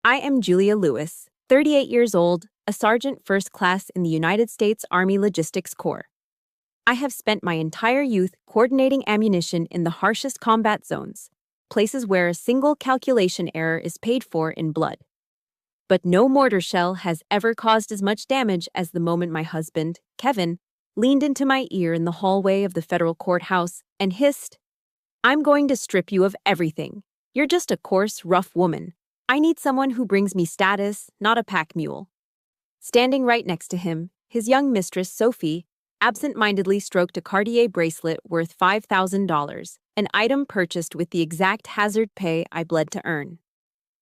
I am Julia Lewis, 38 years old, a sergeant first class in the United States Army Logistics Corps. I have spent my entire youth coordinating ammunition in the harshest combat zones, places where a single calculation error is paid for in blood. But no mortar shell has ever caused as much damage as the moment my husband, Kevin, leaned into my ear in the hallway of the federal courthouse and hissed, "I'm going to strip you of everything. You're just a coarse, rough woman. I need someone who brings me status, not a pack mule." Standing right next to him, his young mistress, Sophie, absent-mindedly stroked a Cartier bracelet worth $5,000, an item purchased with the exact hazard pay I bled to earn.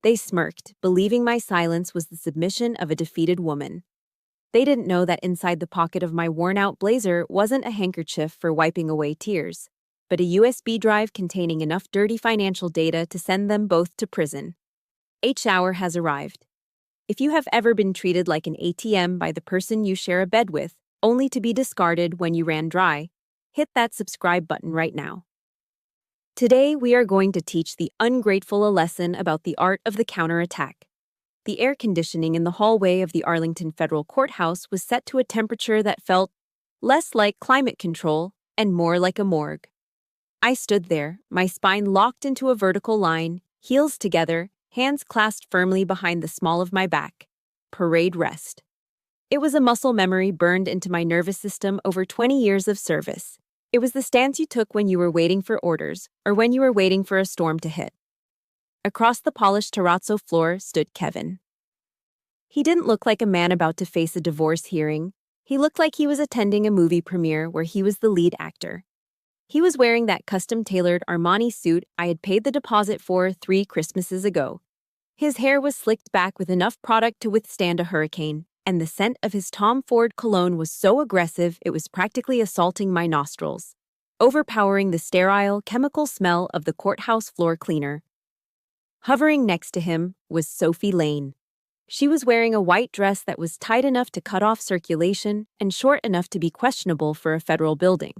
They smirked, believing my silence was the submission of a defeated woman. They didn't know that inside the pocket of my worn-out blazer wasn't a handkerchief for wiping away tears, but a USB drive containing enough dirty financial data to send them both to prison. H hour has arrived. If you have ever been treated like an ATM by the person you share a bed with, only to be discarded when you ran dry, hit that subscribe button right now. Today, we are going to teach the ungrateful a lesson about the art of the counterattack. The air conditioning in the hallway of the Arlington Federal Courthouse was set to a temperature that felt less like climate control and more like a morgue. I stood there, my spine locked into a vertical line, heels together, hands clasped firmly behind the small of my back. Parade rest. It was a muscle memory burned into my nervous system over 20 years of service. It was the stance you took when you were waiting for orders or when you were waiting for a storm to hit. Across the polished terrazzo floor stood Kevin. He didn't look like a man about to face a divorce hearing. He looked like he was attending a movie premiere where he was the lead actor. He was wearing that custom-tailored Armani suit I had paid the deposit for 3 Christmases ago. His hair was slicked back with enough product to withstand a hurricane, and the scent of his Tom Ford cologne was so aggressive it was practically assaulting my nostrils, overpowering the sterile, chemical smell of the courthouse floor cleaner. Hovering next to him was Sophie Lane. She was wearing a white dress that was tight enough to cut off circulation and short enough to be questionable for a federal building.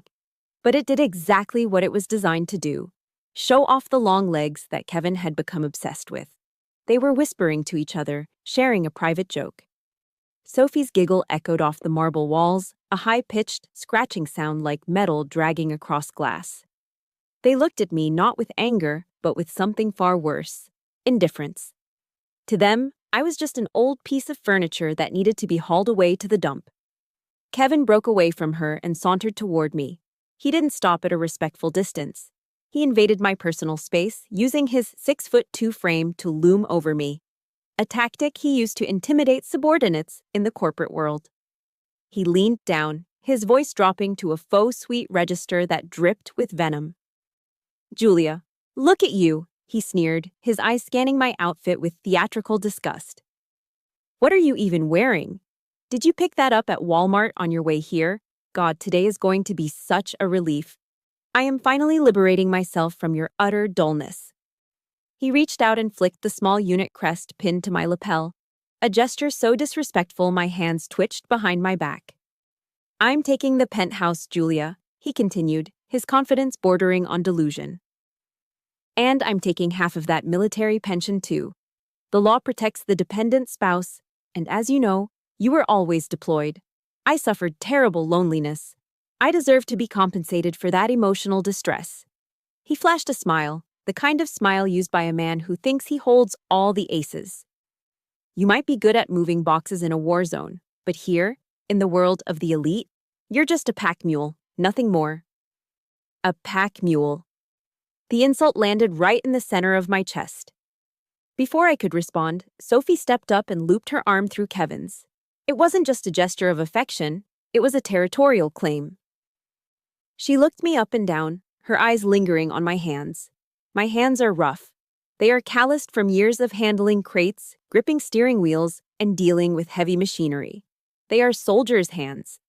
But it did exactly what it was designed to do: show off the long legs that Kevin had become obsessed with. They were whispering to each other, sharing a private joke. Sophie's giggle echoed off the marble walls, a high-pitched, scratching sound like metal dragging across glass. They looked at me not with anger, but with something far worse: indifference. To them, I was just an old piece of furniture that needed to be hauled away to the dump. Kevin broke away from her and sauntered toward me. He didn't stop at a respectful distance. He invaded my personal space, using his 6'2" frame to loom over me, a tactic he used to intimidate subordinates in the corporate world. He leaned down, his voice dropping to a faux sweet register that dripped with venom. "Julia, look at you," he sneered, his eyes scanning my outfit with theatrical disgust. "What are you even wearing? Did you pick that up at Walmart on your way here? God, today is going to be such a relief. I am finally liberating myself from your utter dullness." He reached out and flicked the small unit crest pinned to my lapel, a gesture so disrespectful my hands twitched behind my back. "I'm taking the penthouse, Julia," he continued, his confidence bordering on delusion. "And I'm taking half of that military pension too. The law protects the dependent spouse, and as you know, you were always deployed. I suffered terrible loneliness. I deserve to be compensated for that emotional distress." He flashed a smile, the kind of smile used by a man who thinks he holds all the aces. "You might be good at moving boxes in a war zone, but here, in the world of the elite, you're just a pack mule, nothing more." A pack mule. The insult landed right in the center of my chest. Before I could respond, Sophie stepped up and looped her arm through Kevin's. It wasn't just a gesture of affection, it was a territorial claim. She looked me up and down, her eyes lingering on my hands. My hands are rough. They are calloused from years of handling crates, gripping steering wheels, and dealing with heavy machinery. They are soldiers' hands.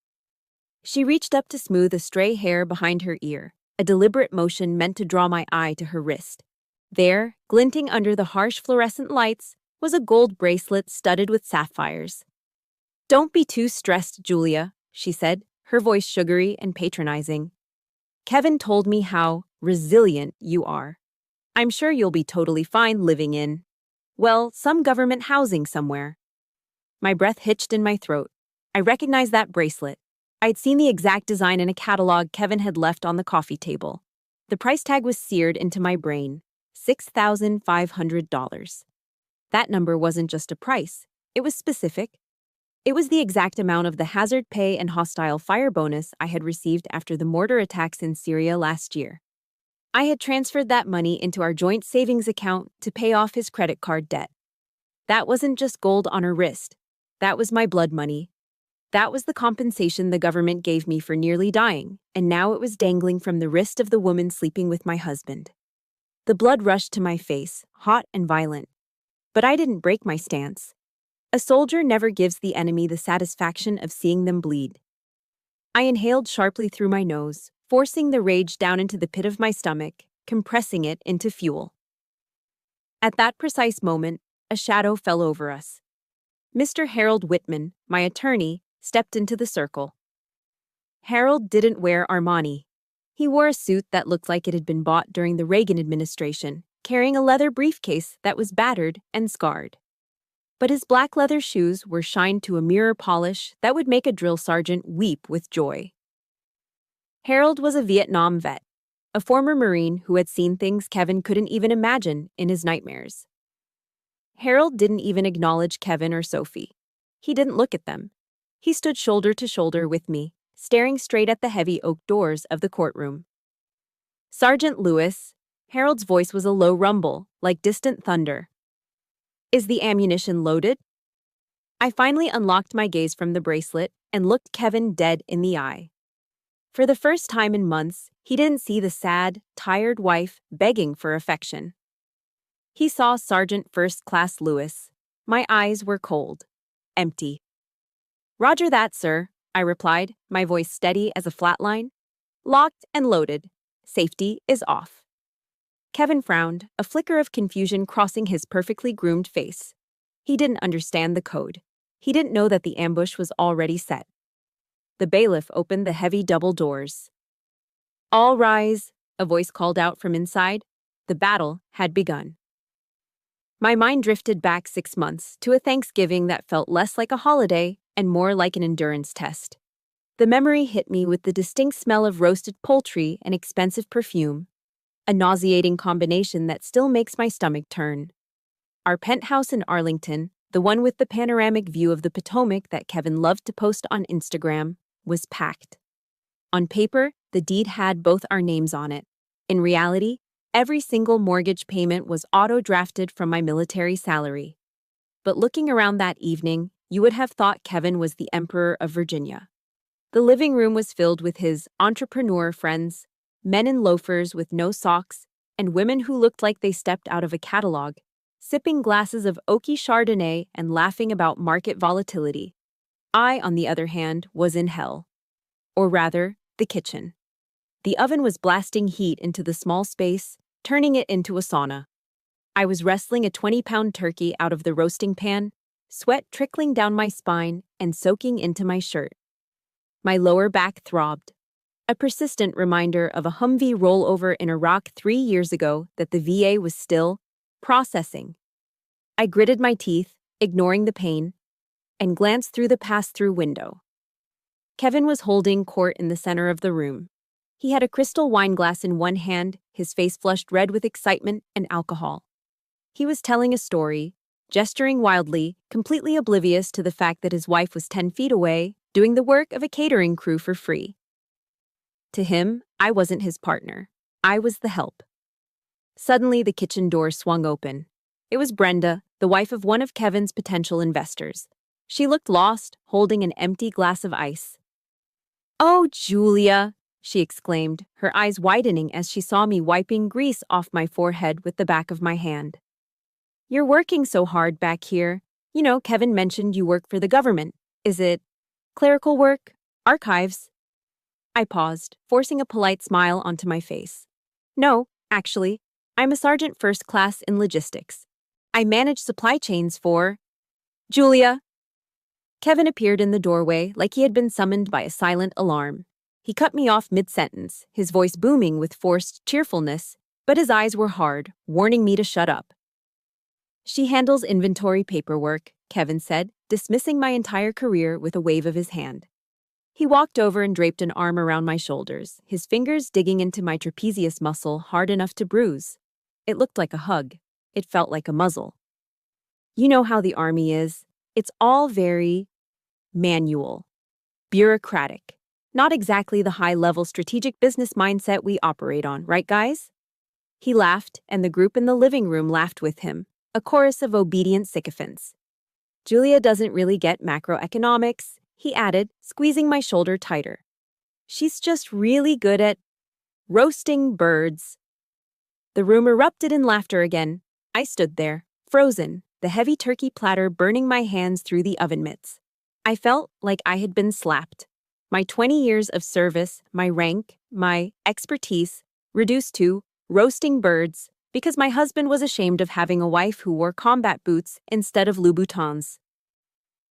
She reached up to smooth a stray hair behind her ear, a deliberate motion meant to draw my eye to her wrist. There, glinting under the harsh fluorescent lights, was a gold bracelet studded with sapphires. "Don't be too stressed, Julia," she said, her voice sugary and patronizing. "Kevin told me how resilient you are. I'm sure you'll be totally fine living in Well, some government housing somewhere. My breath hitched in my throat. I recognized that bracelet. I'd seen the exact design in a catalog Kevin had left on the coffee table. The price tag was seared into my brain. $6,500. That number wasn't just a price. It was specific. It was the exact amount of the hazard pay and hostile fire bonus I had received after the mortar attacks in Syria last year. I had transferred that money into our joint savings account to pay off his credit card debt. That wasn't just gold on her wrist. That was my blood money. That was the compensation the government gave me for nearly dying, and now it was dangling from the wrist of the woman sleeping with my husband. The blood rushed to my face, hot and violent. But I didn't break my stance. A soldier never gives the enemy the satisfaction of seeing them bleed. I inhaled sharply through my nose, forcing the rage down into the pit of my stomach, compressing it into fuel. At that precise moment, a shadow fell over us. Mr. Harold Whitman, my attorney, stepped into the circle. Harold didn't wear Armani. He wore a suit that looked like it had been bought during the Reagan administration, carrying a leather briefcase that was battered and scarred. But his black leather shoes were shined to a mirror polish that would make a drill sergeant weep with joy. Harold was a Vietnam vet, a former Marine who had seen things Kevin couldn't even imagine in his nightmares. Harold didn't even acknowledge Kevin or Sophie. He didn't look at them. He stood shoulder to shoulder with me, staring straight at the heavy oak doors of the courtroom. Sergeant Lewis, Harold's voice was a low rumble, like distant thunder. Is the ammunition loaded? I finally unlocked my gaze from the bracelet and looked Kevin dead in the eye. For the first time in months, he didn't see the sad, tired wife begging for affection. He saw Sergeant First Class Lewis. My eyes were cold, empty. Roger that, sir, I replied, my voice steady as a flatline. Locked and loaded. Safety is off. Kevin frowned, a flicker of confusion crossing his perfectly groomed face. He didn't understand the code. He didn't know that the ambush was already set. The bailiff opened the heavy double doors. All rise, a voice called out from inside. The battle had begun. My mind drifted back 6 months to a Thanksgiving that felt less like a holiday and more like an endurance test. The memory hit me with the distinct smell of roasted poultry and expensive perfume, a nauseating combination that still makes my stomach turn. Our penthouse in Arlington, the one with the panoramic view of the Potomac that Kevin loved to post on Instagram, was packed. On paper, the deed had both our names on it. In reality, every single mortgage payment was auto-drafted from my military salary. But looking around that evening, you would have thought Kevin was the Emperor of Virginia. The living room was filled with his entrepreneur friends, men in loafers with no socks, and women who looked like they stepped out of a catalog, sipping glasses of oaky Chardonnay and laughing about market volatility. I, on the other hand, was in hell. Or rather, the kitchen. The oven was blasting heat into the small space, turning it into a sauna. I was wrestling a 20-pound turkey out of the roasting pan, sweat trickling down my spine and soaking into my shirt. My lower back throbbed, a persistent reminder of a Humvee rollover in Iraq 3 years ago that the VA was still processing. I gritted my teeth, ignoring the pain, and glanced through the pass-through window. Kevin was holding court in the center of the room. He had a crystal wine glass in one hand, his face flushed red with excitement and alcohol. He was telling a story, gesturing wildly, completely oblivious to the fact that his wife was 10 feet away, doing the work of a catering crew for free. To him, I wasn't his partner. I was the help. Suddenly, the kitchen door swung open. It was Brenda, the wife of one of Kevin's potential investors. She looked lost, holding an empty glass of ice. "Oh, Julia," she exclaimed, her eyes widening as she saw me wiping grease off my forehead with the back of my hand. "You're working so hard back here. You know, Kevin mentioned you work for the government. Is it clerical work? Archives?" I paused, forcing a polite smile onto my face. "No, actually, I'm a sergeant first class in logistics. I manage supply chains for—" "Julia!" Kevin appeared in the doorway like he had been summoned by a silent alarm. He cut me off mid-sentence, his voice booming with forced cheerfulness, but his eyes were hard, warning me to shut up. She handles inventory paperwork, Kevin said, dismissing my entire career with a wave of his hand. He walked over and draped an arm around my shoulders, his fingers digging into my trapezius muscle hard enough to bruise. It looked like a hug. It felt like a muzzle. You know how the Army is. It's all very manual, bureaucratic. Not exactly the high-level strategic business mindset we operate on, right, guys? He laughed, and the group in the living room laughed with him, a chorus of obedient sycophants. Julia doesn't really get macroeconomics, he added, squeezing my shoulder tighter. She's just really good at roasting birds. The room erupted in laughter again. I stood there, frozen, the heavy turkey platter burning my hands through the oven mitts. I felt like I had been slapped. My 20 years of service, my rank, my expertise, reduced to roasting birds because my husband was ashamed of having a wife who wore combat boots instead of Louboutins.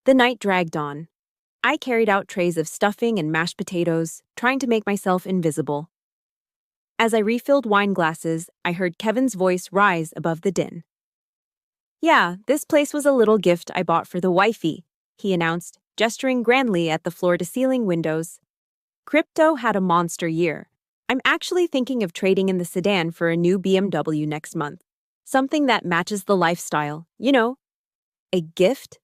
The night dragged on. I carried out trays of stuffing and mashed potatoes, trying to make myself invisible. As I refilled wine glasses, I heard Kevin's voice rise above the din. Yeah, this place was a little gift I bought for the wifey, he announced, gesturing grandly at the floor-to-ceiling windows. Crypto had a monster year. I'm actually thinking of trading in the sedan for a new BMW next month. Something that matches the lifestyle, you know. A gift?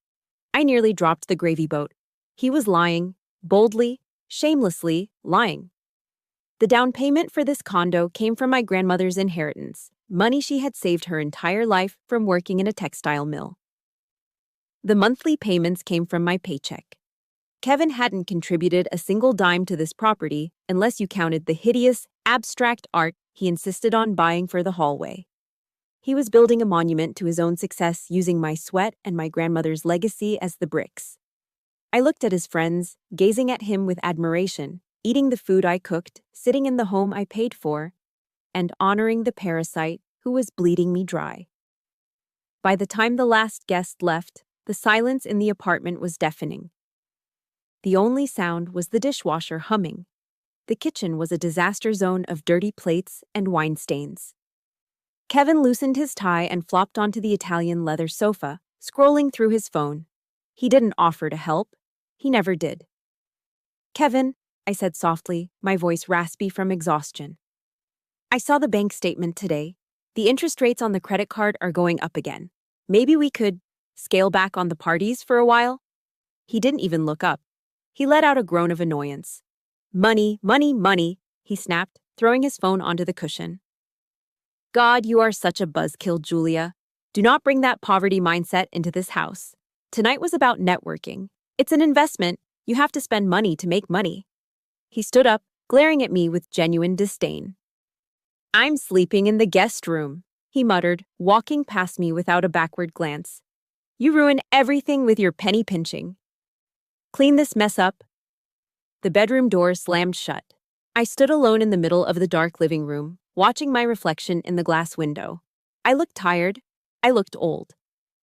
I nearly dropped the gravy boat. He was lying, boldly, shamelessly lying. The down payment for this condo came from my grandmother's inheritance, money she had saved her entire life from working in a textile mill. The monthly payments came from my paycheck. Kevin hadn't contributed a single dime to this property unless you counted the hideous, abstract art he insisted on buying for the hallway. He was building a monument to his own success using my sweat and my grandmother's legacy as the bricks. I looked at his friends, gazing at him with admiration, eating the food I cooked, sitting in the home I paid for, and honoring the parasite who was bleeding me dry. By the time the last guest left, the silence in the apartment was deafening. The only sound was the dishwasher humming. The kitchen was a disaster zone of dirty plates and wine stains. Kevin loosened his tie and flopped onto the Italian leather sofa, scrolling through his phone. He didn't offer to help. He never did. Kevin, I said softly, my voice raspy from exhaustion. I saw the bank statement today. The interest rates on the credit card are going up again. Maybe we could scale back on the parties for a while? He didn't even look up. He let out a groan of annoyance. Money, money, money, he snapped, throwing his phone onto the cushion. God, you are such a buzzkill, Julia. Do not bring that poverty mindset into this house. Tonight was about networking. It's an investment. You have to spend money to make money. He stood up, glaring at me with genuine disdain. I'm sleeping in the guest room, he muttered, walking past me without a backward glance. You ruin everything with your penny pinching. Clean this mess up. The bedroom door slammed shut. I stood alone in the middle of the dark living room, watching my reflection in the glass window. I looked tired. I looked old.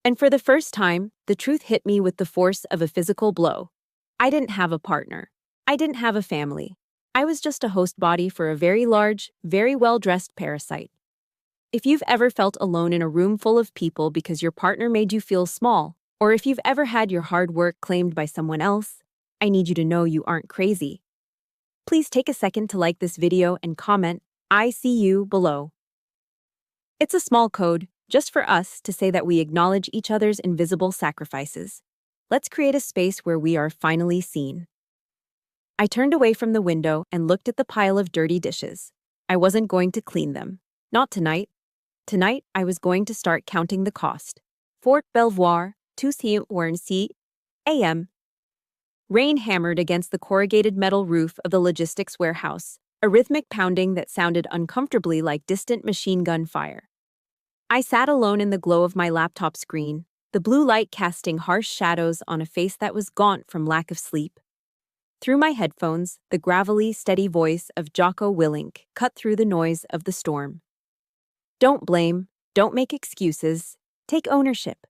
And for the first time, the truth hit me with the force of a physical blow. I didn't have a partner. I didn't have a family. I was just a host body for a very large, very well-dressed parasite. If you've ever felt alone in a room full of people because your partner made you feel small, or if you've ever had your hard work claimed by someone else, I need you to know you aren't crazy. Please take a second to like this video and comment, I see you, below. It's a small code, just for us to say that we acknowledge each other's invisible sacrifices. Let's create a space where we are finally seen. I turned away from the window and looked at the pile of dirty dishes. I wasn't going to clean them. Not tonight. Tonight, I was going to start counting the cost. Fort Belvoir, 2:46 a.m. Rain hammered against the corrugated metal roof of the logistics warehouse, a rhythmic pounding that sounded uncomfortably like distant machine gun fire. I sat alone in the glow of my laptop screen, the blue light casting harsh shadows on a face that was gaunt from lack of sleep. Through my headphones, the gravelly, steady voice of Jocko Willink cut through the noise of the storm. Don't blame, don't make excuses, take ownership.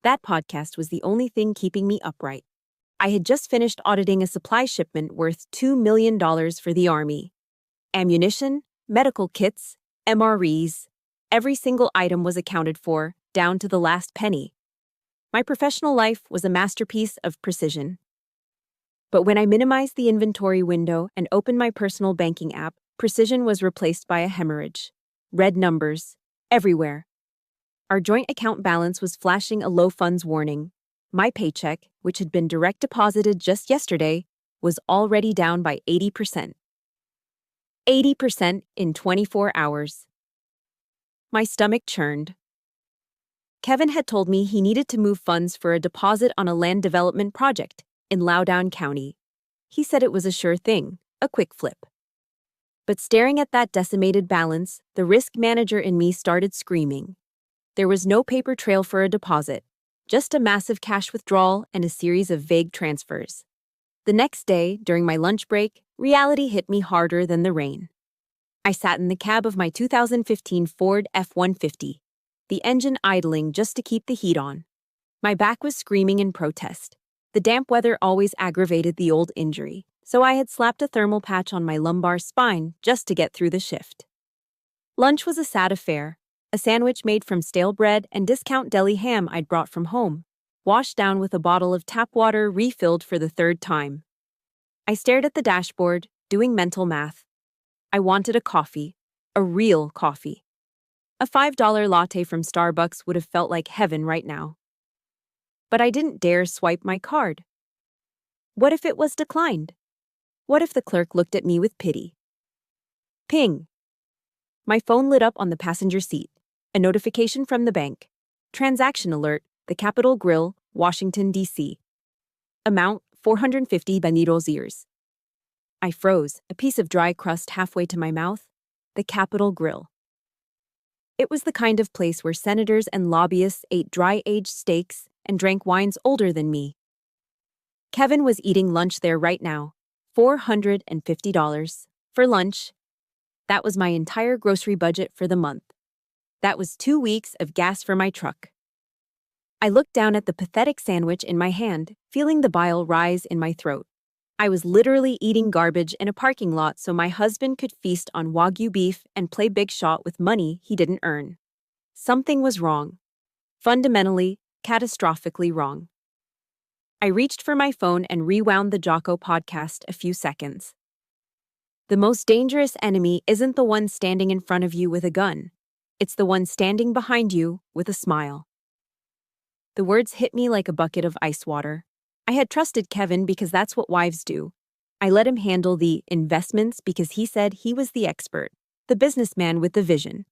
That podcast was the only thing keeping me upright. I had just finished auditing a supply shipment worth $2 million for the Army. Ammunition, medical kits, MREs, every single item was accounted for, down to the last penny. My professional life was a masterpiece of precision. But when I minimized the inventory window and opened my personal banking app, precision was replaced by a hemorrhage. Red numbers, everywhere. Our joint account balance was flashing a low funds warning. My paycheck, which had been direct deposited just yesterday, was already down by 80%. 80% in 24 hours. My stomach churned. Kevin had told me he needed to move funds for a deposit on a land development project in Loudoun County. He said it was a sure thing, a quick flip. But staring at that decimated balance, the risk manager in me started screaming. There was no paper trail for a deposit, just a massive cash withdrawal and a series of vague transfers. The next day, during my lunch break, reality hit me harder than the rain. I sat in the cab of my 2015 Ford F-150, the engine idling just to keep the heat on. My back was screaming in protest. The damp weather always aggravated the old injury, so I had slapped a thermal patch on my lumbar spine just to get through the shift. Lunch was a sad affair, a sandwich made from stale bread and discount deli ham I'd brought from home, washed down with a bottle of tap water refilled for the third time. I stared at the dashboard, doing mental math. I wanted a coffee, a real coffee. A $5 latte from Starbucks would have felt like heaven right now. But I didn't dare swipe my card. What if it was declined? What if the clerk looked at me with pity? Ping. My phone lit up on the passenger seat. A notification from the bank. Transaction alert, the Capitol Grill, Washington, D.C. Amount, 450 Benitos ears. I froze, a piece of dry crust halfway to my mouth. The Capitol Grill. It was the kind of place where senators and lobbyists ate dry-aged steaks and drank wines older than me. Kevin was eating lunch there right now. $450 for lunch. That was my entire grocery budget for the month. That was 2 weeks of gas for my truck. I looked down at the pathetic sandwich in my hand, feeling the bile rise in my throat. I was literally eating garbage in a parking lot so my husband could feast on Wagyu beef and play big shot with money he didn't earn. Something was wrong. Fundamentally, catastrophically wrong. I reached for my phone and rewound the Jocko podcast a few seconds. The most dangerous enemy isn't the one standing in front of you with a gun. It's the one standing behind you with a smile. The words hit me like a bucket of ice water. I had trusted Kevin because that's what wives do. I let him handle the investments because he said he was the expert, the businessman with the vision.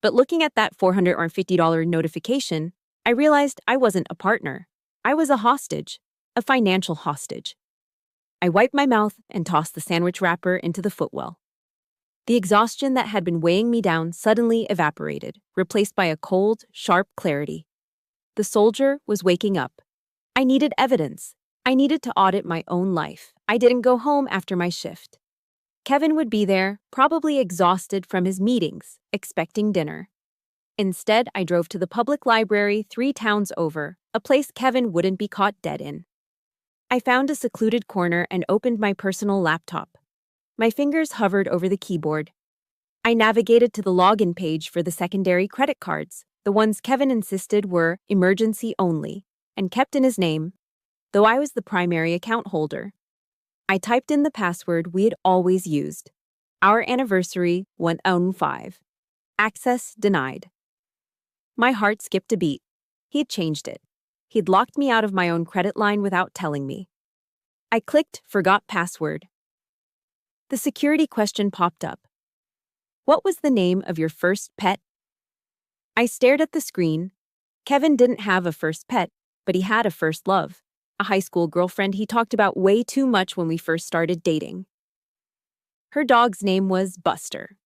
But looking at that $450 notification, I realized I wasn't a partner. I was a hostage, a financial hostage. I wiped my mouth and tossed the sandwich wrapper into the footwell. The exhaustion that had been weighing me down suddenly evaporated, replaced by a cold, sharp clarity. The soldier was waking up. I needed evidence. I needed to audit my own life. I didn't go home after my shift. Kevin would be there, probably exhausted from his meetings, expecting dinner. Instead, I drove to the public library 3 towns over, a place Kevin wouldn't be caught dead in. I found a secluded corner and opened my personal laptop. My fingers hovered over the keyboard. I navigated to the login page for the secondary credit cards, the ones Kevin insisted were emergency only, and kept in his name, though I was the primary account holder. I typed in the password we had always used. Our anniversary 105. Access denied. My heart skipped a beat. He had changed it. He'd locked me out of my own credit line without telling me. I clicked Forgot Password. The security question popped up. What was the name of your first pet? I stared at the screen. Kevin didn't have a first pet, but he had a first love, a high school girlfriend he talked about way too much when we first started dating. Her dog's name was Buster.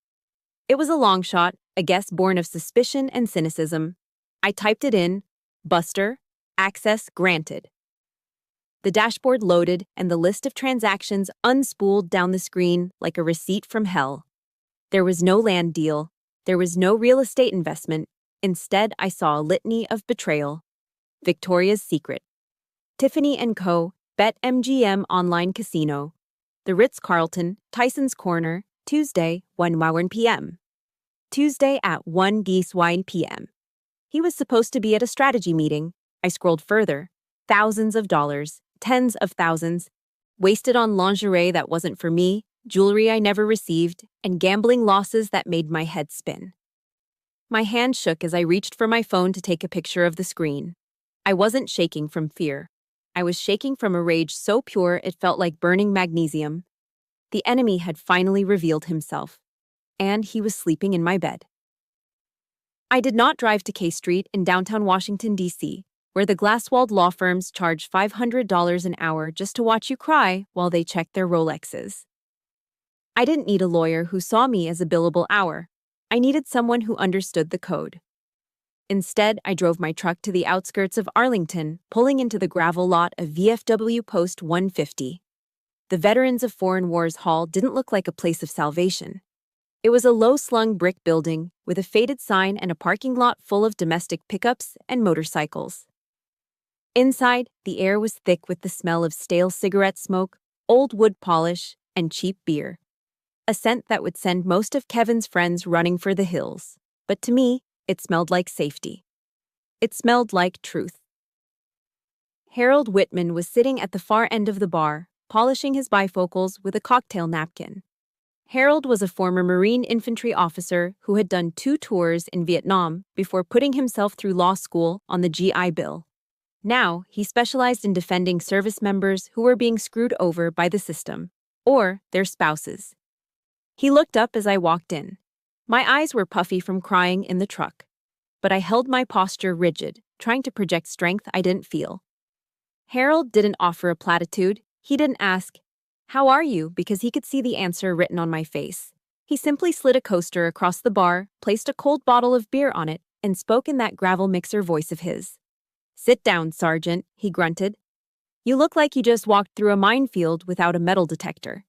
It was a long shot, a guess born of suspicion and cynicism. I typed it in, Buster, access granted. The dashboard loaded and the list of transactions unspooled down the screen like a receipt from hell. There was no land deal. There was no real estate investment. Instead, I saw a litany of betrayal. Victoria's Secret, Tiffany & Co., BetMGM Online Casino, the Ritz-Carlton, Tyson's Corner, Tuesday, 1 p.m. Tuesday at 1 p.m. He was supposed to be at a strategy meeting. I scrolled further. Thousands of dollars, tens of thousands, wasted on lingerie that wasn't for me, jewelry I never received, and gambling losses that made my head spin. My hand shook as I reached for my phone to take a picture of the screen. I wasn't shaking from fear. I was shaking from a rage so pure it felt like burning magnesium. The enemy had finally revealed himself, and he was sleeping in my bed. I did not drive to K Street in downtown Washington, D.C., where the glass-walled law firms charge $500 an hour just to watch you cry while they check their Rolexes. I didn't need a lawyer who saw me as a billable hour. I needed someone who understood the code. Instead, I drove my truck to the outskirts of Arlington, pulling into the gravel lot of VFW Post 150. The Veterans of Foreign Wars Hall didn't look like a place of salvation. It was a low-slung brick building with a faded sign and a parking lot full of domestic pickups and motorcycles. Inside, the air was thick with the smell of stale cigarette smoke, old wood polish, and cheap beer. A scent that would send most of Kevin's friends running for the hills. But to me, it smelled like safety. It smelled like truth. Harold Whitman was sitting at the far end of the bar, polishing his bifocals with a cocktail napkin. Harold was a former Marine infantry officer who had done 2 tours in Vietnam before putting himself through law school on the GI Bill. Now, he specialized in defending service members who were being screwed over by the system, or their spouses. He looked up as I walked in. My eyes were puffy from crying in the truck, but I held my posture rigid, trying to project strength I didn't feel. Harold didn't offer a platitude. He didn't ask, "How are you?" because he could see the answer written on my face. He simply slid a coaster across the bar, placed a cold bottle of beer on it, and spoke in that gravel mixer voice of his. "Sit down, Sergeant," he grunted. "You look like you just walked through a minefield without a metal detector."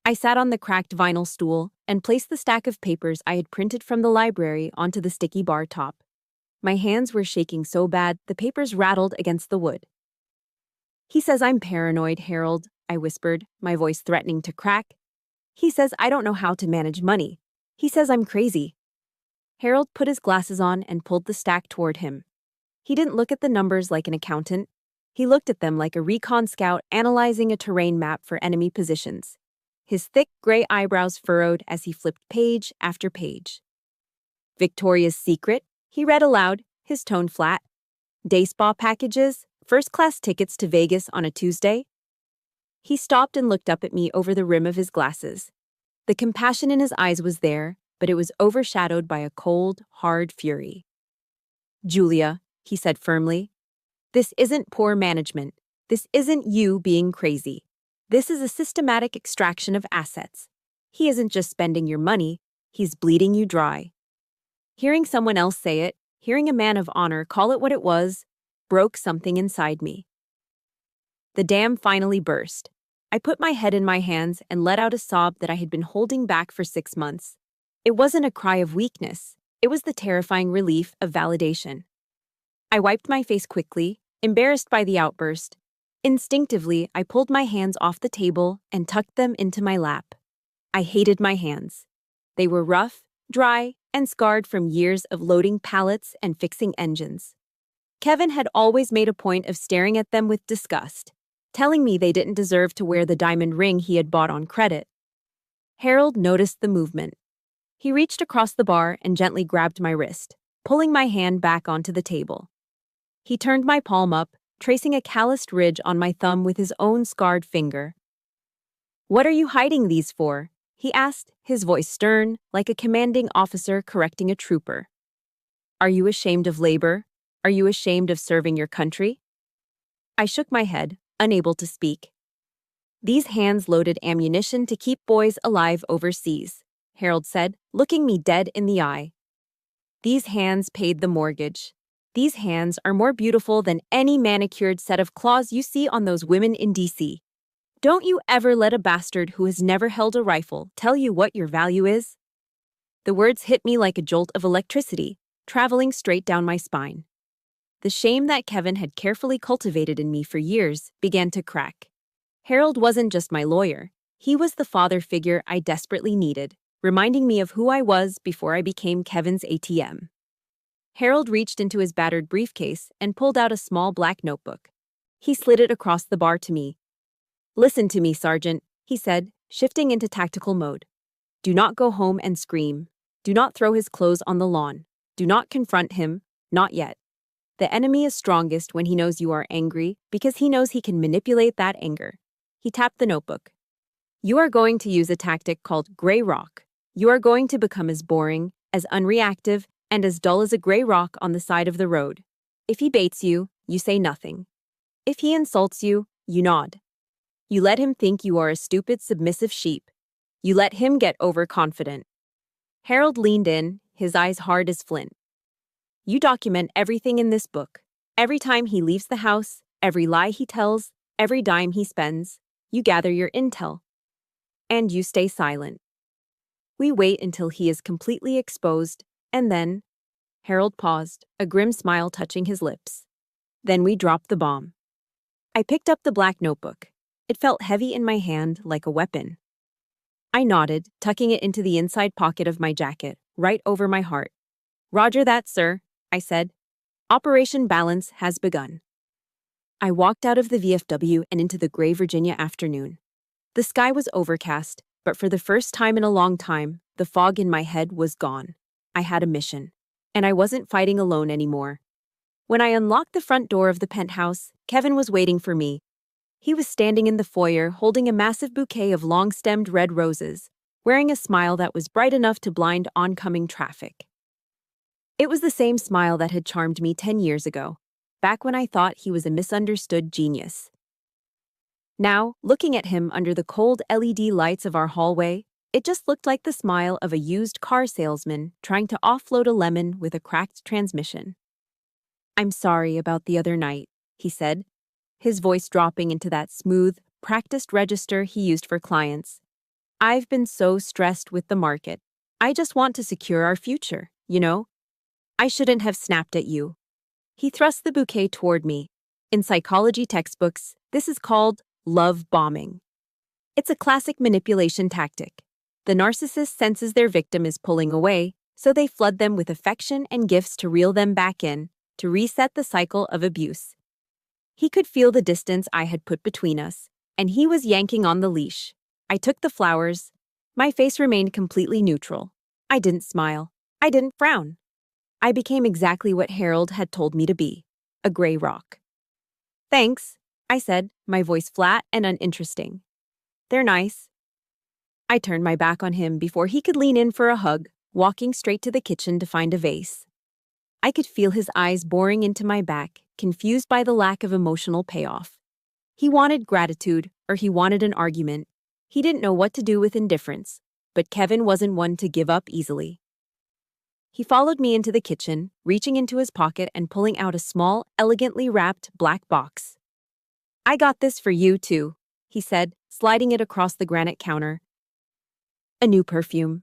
I sat on the cracked vinyl stool and placed the stack of papers I had printed from the library onto the sticky bar top. My hands were shaking so bad the papers rattled against the wood. "He says I'm paranoid, Harold," I whispered, my voice threatening to crack. "He says I don't know how to manage money. He says I'm crazy." Harold put his glasses on and pulled the stack toward him. He didn't look at the numbers like an accountant. He looked at them like a recon scout analyzing a terrain map for enemy positions. His thick gray eyebrows furrowed as he flipped page after page. "Victoria's Secret," he read aloud, his tone flat. "Day spa packages, first-class tickets to Vegas on a Tuesday." He stopped and looked up at me over the rim of his glasses. The compassion in his eyes was there, but it was overshadowed by a cold, hard fury. "Julia," he said firmly, "this isn't poor management. This isn't you being crazy. This is a systematic extraction of assets. He isn't just spending your money, he's bleeding you dry." Hearing someone else say it, hearing a man of honor call it what it was, broke something inside me. The dam finally burst. I put my head in my hands and let out a sob that I had been holding back for 6 months. It wasn't a cry of weakness. It was the terrifying relief of validation. I wiped my face quickly, embarrassed by the outburst. Instinctively, I pulled my hands off the table and tucked them into my lap. I hated my hands. They were rough, dry, and scarred from years of loading pallets and fixing engines. Kevin had always made a point of staring at them with disgust, telling me they didn't deserve to wear the diamond ring he had bought on credit. Harold noticed the movement. He reached across the bar and gently grabbed my wrist, pulling my hand back onto the table. He turned my palm up, tracing a calloused ridge on my thumb with his own scarred finger. "What are you hiding these for?" he asked, his voice stern, like a commanding officer correcting a trooper. "Are you ashamed of labor? Are you ashamed of serving your country?" I shook my head, unable to speak. "These hands loaded ammunition to keep boys alive overseas," Harold said, looking me dead in the eye. "These hands paid the mortgage. These hands are more beautiful than any manicured set of claws you see on those women in D.C. Don't you ever let a bastard who has never held a rifle tell you what your value is." The words hit me like a jolt of electricity, traveling straight down my spine. The shame that Kevin had carefully cultivated in me for years began to crack. Harold wasn't just my lawyer. He was the father figure I desperately needed, reminding me of who I was before I became Kevin's ATM. Harold reached into his battered briefcase and pulled out a small black notebook. He slid it across the bar to me. "Listen to me, Sergeant," he said, shifting into tactical mode. "Do not go home and scream. Do not throw his clothes on the lawn. Do not confront him, not yet. The enemy is strongest when he knows you are angry because he knows he can manipulate that anger." He tapped the notebook. "You are going to use a tactic called gray rock. You are going to become as boring, as unreactive, and as dull as a gray rock on the side of the road. If he baits you, you say nothing. If he insults you, you nod. You let him think you are a stupid, submissive sheep. You let him get overconfident." Harold leaned in, his eyes hard as flint. "You document everything in this book. Every time he leaves the house, every lie he tells, every dime he spends. You gather your intel. And you stay silent. We wait until he is completely exposed, and then—" Harold paused, a grim smile touching his lips. "Then we drop the bomb." I picked up the black notebook. It felt heavy in my hand, like a weapon. I nodded, tucking it into the inside pocket of my jacket, right over my heart. "Roger that, sir," I said. "Operation Balance has begun." I walked out of the VFW and into the gray Virginia afternoon. The sky was overcast, but for the first time in a long time, the fog in my head was gone. I had a mission, and I wasn't fighting alone anymore. When I unlocked the front door of the penthouse, Kevin was waiting for me. He was standing in the foyer holding a massive bouquet of long-stemmed red roses, wearing a smile that was bright enough to blind oncoming traffic. It was the same smile that had charmed me 10 years ago, back when I thought he was a misunderstood genius. Now, looking at him under the cold LED lights of our hallway, it just looked like the smile of a used car salesman trying to offload a lemon with a cracked transmission. "I'm sorry about the other night," he said, his voice dropping into that smooth, practiced register he used for clients. "I've been so stressed with the market. I just want to secure our future, you know? I shouldn't have snapped at you." He thrust the bouquet toward me. In psychology textbooks, this is called love bombing. It's a classic manipulation tactic. The narcissist senses their victim is pulling away, so they flood them with affection and gifts to reel them back in, to reset the cycle of abuse. He could feel the distance I had put between us, and he was yanking on the leash. I took the flowers. My face remained completely neutral. I didn't smile. I didn't frown. I became exactly what Harold had told me to be, a gray rock. "Thanks," I said, my voice flat and uninteresting. "They're nice." I turned my back on him before he could lean in for a hug, walking straight to the kitchen to find a vase. I could feel his eyes boring into my back, confused by the lack of emotional payoff. He wanted gratitude, or he wanted an argument. He didn't know what to do with indifference, but Kevin wasn't one to give up easily. He followed me into the kitchen, reaching into his pocket and pulling out a small, elegantly wrapped black box. "I got this for you, too," he said, sliding it across the granite counter. "A new perfume.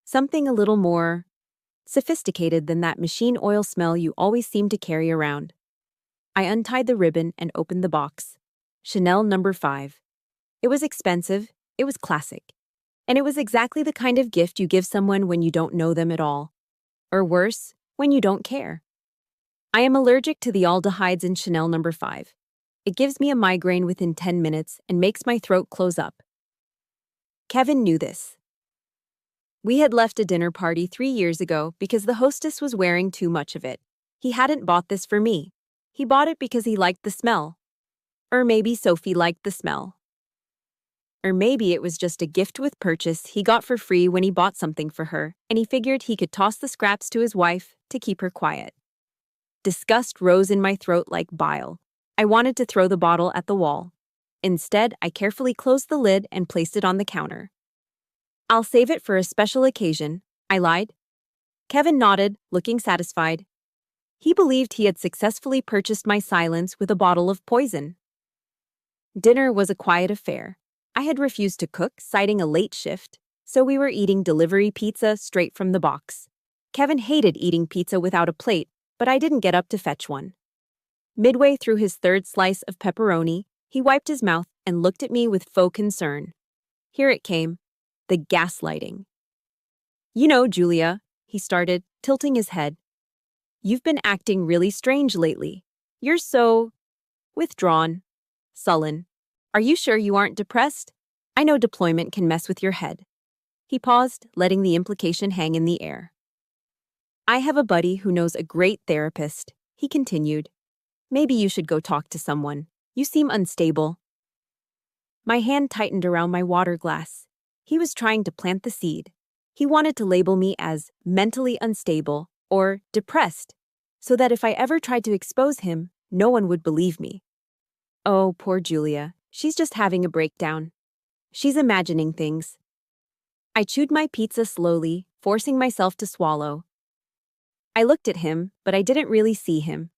Something a little more sophisticated than that machine oil smell you always seem to carry around." I untied the ribbon and opened the box. Chanel No. 5. It was expensive, it was classic, and it was exactly the kind of gift you give someone when you don't know them at all. Or worse, when you don't care. I am allergic to the aldehydes in Chanel No. 5. It gives me a migraine within 10 minutes and makes my throat close up. Kevin knew this. We had left a dinner party 3 years ago because the hostess was wearing too much of it. He hadn't bought this for me. He bought it because he liked the smell. Or maybe Sophie liked the smell. Or maybe it was just a gift with purchase he got for free when he bought something for her, and he figured he could toss the scraps to his wife to keep her quiet. Disgust rose in my throat like bile. I wanted to throw the bottle at the wall. Instead, I carefully closed the lid and placed it on the counter. "I'll save it for a special occasion," I lied. Kevin nodded, looking satisfied. He believed he had successfully purchased my silence with a bottle of poison. Dinner was a quiet affair. I had refused to cook, citing a late shift, so we were eating delivery pizza straight from the box. Kevin hated eating pizza without a plate, but I didn't get up to fetch one. Midway through his third slice of pepperoni, he wiped his mouth and looked at me with faux concern. Here it came. The gaslighting. "You know, Julia," he started, tilting his head. You've been acting really strange lately. You're so withdrawn, sullen. Are you sure you aren't depressed? I know deployment can mess with your head. He paused, letting the implication hang in the air. I have a buddy who knows a great therapist, he continued. Maybe you should go talk to someone. You seem unstable. My hand tightened around my water glass. He was trying to plant the seed. He wanted to label me as mentally unstable or depressed, so that if I ever tried to expose him, no one would believe me. Oh, poor Julia. She's just having a breakdown. She's imagining things. I chewed my pizza slowly, forcing myself to swallow. I looked at him, but I didn't really see him.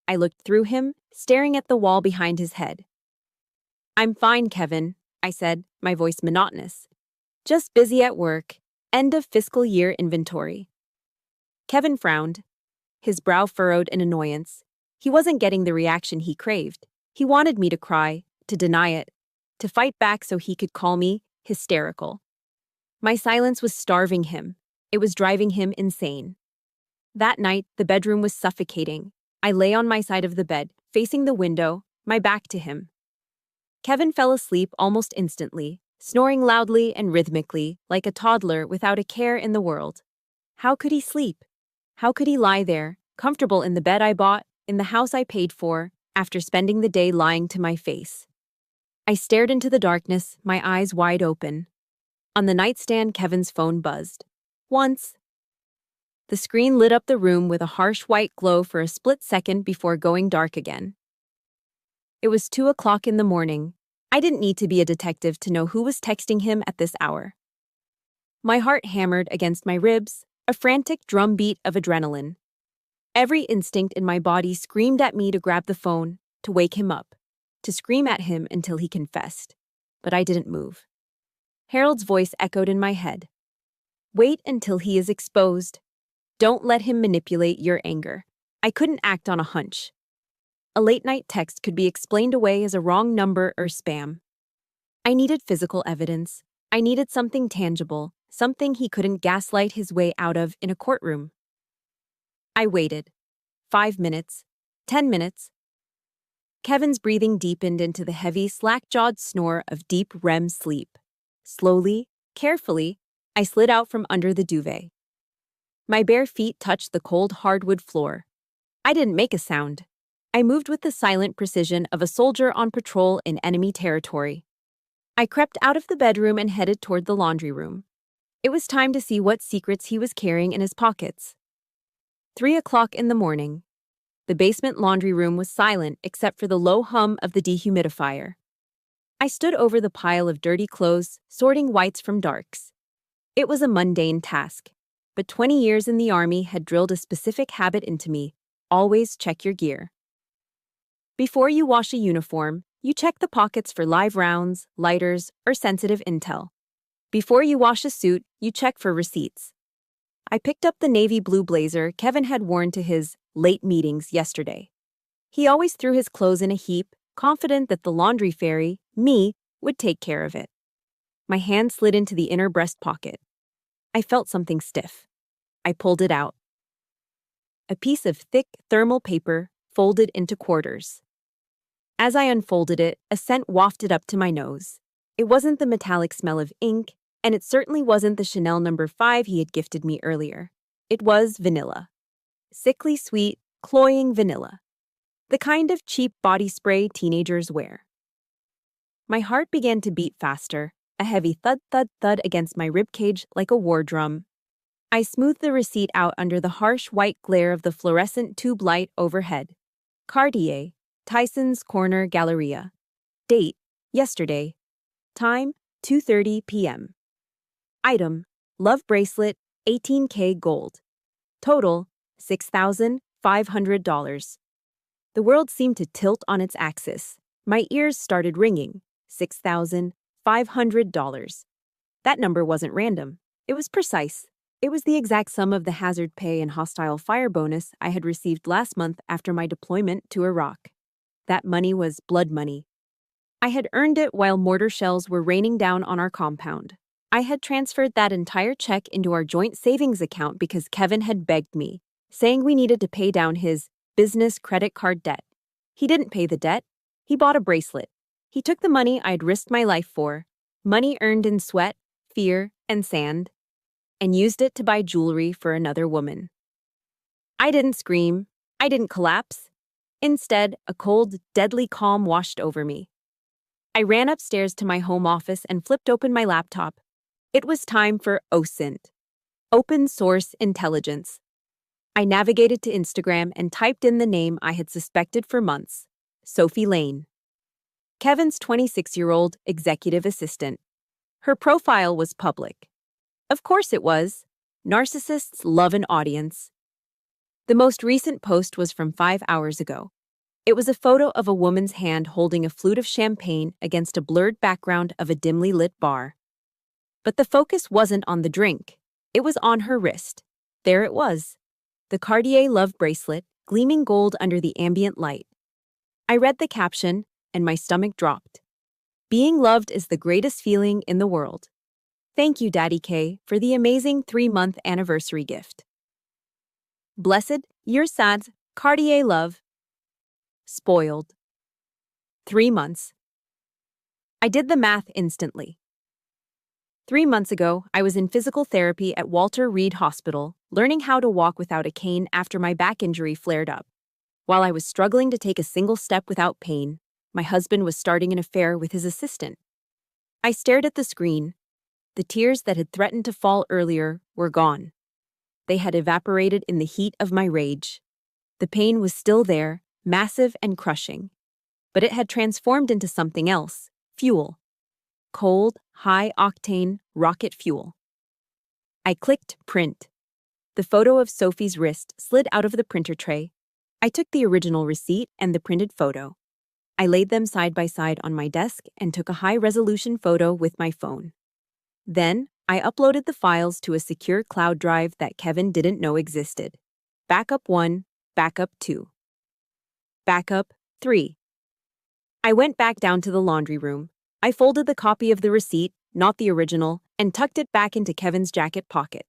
I looked through him, staring at the wall behind his head. I'm fine, Kevin, I said, my voice monotonous. Just busy at work. End of fiscal year inventory. Kevin frowned. His brow furrowed in annoyance. He wasn't getting the reaction he craved. He wanted me to cry, to deny it, to fight back so he could call me hysterical. My silence was starving him. It was driving him insane. That night, the bedroom was suffocating. I lay on my side of the bed, facing the window, my back to him. Kevin fell asleep almost instantly, snoring loudly and rhythmically, like a toddler without a care in the world. How could he sleep? How could he lie there, comfortable in the bed I bought, in the house I paid for, after spending the day lying to my face? I stared into the darkness, my eyes wide open. On the nightstand, Kevin's phone buzzed. Once. The screen lit up the room with a harsh white glow for a split second before going dark again. It was 2:00 in the morning. I didn't need to be a detective to know who was texting him at this hour. My heart hammered against my ribs, a frantic drumbeat of adrenaline. Every instinct in my body screamed at me to grab the phone, to wake him up, to scream at him until he confessed. But I didn't move. Harold's voice echoed in my head. Wait until he is exposed. Don't let him manipulate your anger. I couldn't act on a hunch. A late-night text could be explained away as a wrong number or spam. I needed physical evidence. I needed something tangible, something he couldn't gaslight his way out of in a courtroom. I waited. 5 minutes. 10 minutes. Kevin's breathing deepened into the heavy, slack-jawed snore of deep REM sleep. Slowly, carefully, I slid out from under the duvet. My bare feet touched the cold hardwood floor. I didn't make a sound. I moved with the silent precision of a soldier on patrol in enemy territory. I crept out of the bedroom and headed toward the laundry room. It was time to see what secrets he was carrying in his pockets. 3:00 in the morning. The basement laundry room was silent except for the low hum of the dehumidifier. I stood over the pile of dirty clothes, sorting whites from darks. It was a mundane task, but 20 years in the Army had drilled a specific habit into me: always check your gear. Before you wash a uniform, you check the pockets for live rounds, lighters, or sensitive intel. Before you wash a suit, you check for receipts. I picked up the navy blue blazer Kevin had worn to his late meetings yesterday. He always threw his clothes in a heap, confident that the laundry fairy, me, would take care of it. My hand slid into the inner breast pocket. I felt something stiff. I pulled it out. A piece of thick thermal paper folded into quarters. As I unfolded it, a scent wafted up to my nose. It wasn't the metallic smell of ink, and it certainly wasn't the Chanel No. 5 he had gifted me earlier. It was vanilla. Sickly sweet, cloying vanilla. The kind of cheap body spray teenagers wear. My heart began to beat faster, a heavy thud-thud-thud against my ribcage like a war drum. I smoothed the receipt out under the harsh white glare of the fluorescent tube light overhead. Cartier, Tyson's Corner Galleria. Date, yesterday. Time, 2:30 p.m. Item, love bracelet, 18K gold. Total, $6,500. The world seemed to tilt on its axis. My ears started ringing. $6,500. That number wasn't random. It was precise. It was the exact sum of the hazard pay and hostile fire bonus I had received last month after my deployment to Iraq. That money was blood money. I had earned it while mortar shells were raining down on our compound. I had transferred that entire check into our joint savings account because Kevin had begged me. saying we needed to pay down his business credit card debt. He didn't pay the debt. He bought a bracelet. He took the money I'd risked my life for, money earned in sweat, fear, and sand, and used it to buy jewelry for another woman. I didn't scream. I didn't collapse. Instead, a cold, deadly calm washed over me. I ran upstairs to my home office and flipped open my laptop. It was time for OSINT, Open Source Intelligence. I navigated to Instagram and typed in the name I had suspected for months, Sophie Lane. Kevin's 26-year-old executive assistant. Her profile was public. Of course it was. Narcissists love an audience. The most recent post was from 5 hours ago. It was a photo of a woman's hand holding a flute of champagne against a blurred background of a dimly lit bar. But the focus wasn't on the drink. It was on her wrist. There it was. The Cartier Love bracelet, gleaming gold under the ambient light. I read the caption, and my stomach dropped. Being loved is the greatest feeling in the world. Thank you, Daddy K, for the amazing 3-month anniversary gift. Blessed, you're sad, Cartier Love. Spoiled. 3 months. I did the math instantly. 3 months ago, I was in physical therapy at Walter Reed Hospital, learning how to walk without a cane after my back injury flared up. While I was struggling to take a single step without pain, my husband was starting an affair with his assistant. I stared at the screen. The tears that had threatened to fall earlier were gone. They had evaporated in the heat of my rage. The pain was still there, massive and crushing. But it had transformed into something else, fuel. Cold, high-octane rocket fuel. I clicked print. The photo of Sophie's wrist slid out of the printer tray. I took the original receipt and the printed photo. I laid them side by side on my desk and took a high-resolution photo with my phone. Then, I uploaded the files to a secure cloud drive that Kevin didn't know existed. Backup 1, Backup 2. Backup 3. I went back down to the laundry room. I folded the copy of the receipt, not the original, and tucked it back into Kevin's jacket pocket.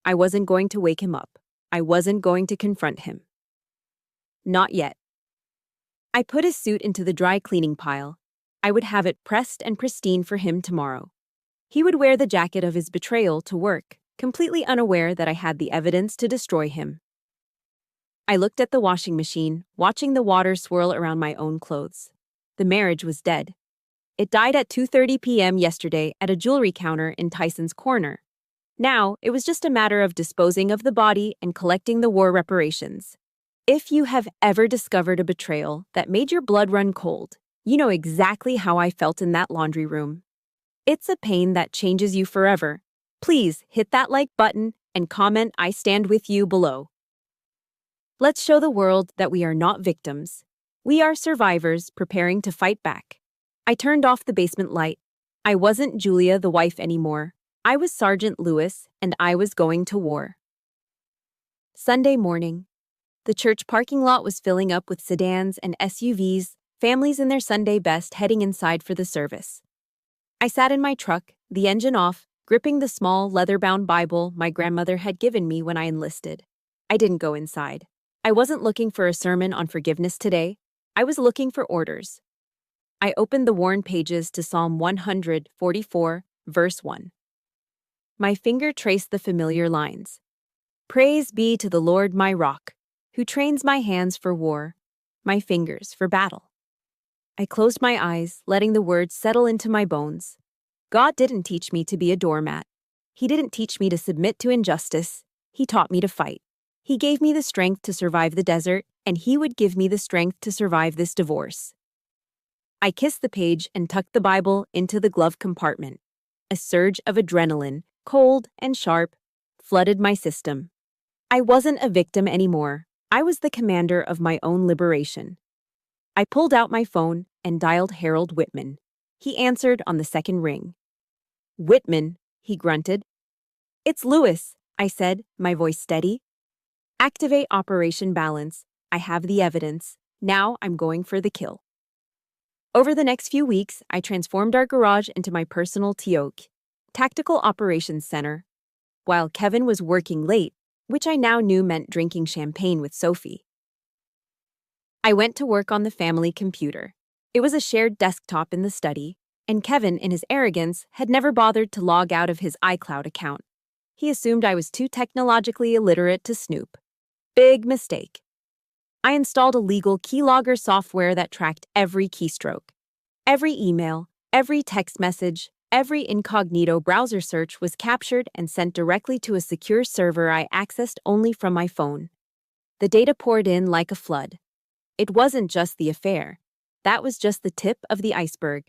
I wasn't going to wake him up. I wasn't going to confront him. Not yet. I put his suit into the dry cleaning pile. I would have it pressed and pristine for him tomorrow. He would wear the jacket of his betrayal to work, completely unaware that I had the evidence to destroy him. I looked at the washing machine, watching the water swirl around my own clothes. The marriage was dead. It died at 2:30 p.m. yesterday at a jewelry counter in Tyson's Corner. Now, it was just a matter of disposing of the body and collecting the war reparations. If you have ever discovered a betrayal that made your blood run cold, you know exactly how I felt in that laundry room. It's a pain that changes you forever. Please hit that like button and comment "I stand with you" below. Let's show the world that we are not victims. We are survivors preparing to fight back. I turned off the basement light. I wasn't Julia the wife anymore. I was Sergeant Lewis, and I was going to war. Sunday morning. The church parking lot was filling up with sedans and SUVs, families in their Sunday best heading inside for the service. I sat in my truck, the engine off, gripping the small, leather-bound Bible my grandmother had given me when I enlisted. I didn't go inside. I wasn't looking for a sermon on forgiveness today. I was looking for orders. I opened the worn pages to Psalm 144, verse 1. My finger traced the familiar lines. Praise be to the Lord my rock, who trains my hands for war, my fingers for battle. I closed my eyes, letting the words settle into my bones. God didn't teach me to be a doormat. He didn't teach me to submit to injustice. He taught me to fight. He gave me the strength to survive the desert, and he would give me the strength to survive this divorce. I kissed the page and tucked the Bible into the glove compartment. A surge of adrenaline, cold and sharp, flooded my system. I wasn't a victim anymore. I was the commander of my own liberation. I pulled out my phone and dialed Harold Whitman. He answered on the second ring. Whitman, he grunted. It's Lewis, I said, my voice steady. Activate Operation Balance. I have the evidence. Now I'm going for the kill. Over the next few weeks, I transformed our garage into my personal TOC, Tactical Operations Center. While Kevin was working late, which I now knew meant drinking champagne with Sophie. I went to work on the family computer. It was a shared desktop in the study, and Kevin, in his arrogance, had never bothered to log out of his iCloud account. He assumed I was too technologically illiterate to snoop. Big mistake. I installed a legal keylogger software that tracked every keystroke. Every email, every text message, every incognito browser search was captured and sent directly to a secure server I accessed only from my phone. The data poured in like a flood. It wasn't just the affair. That was just the tip of the iceberg.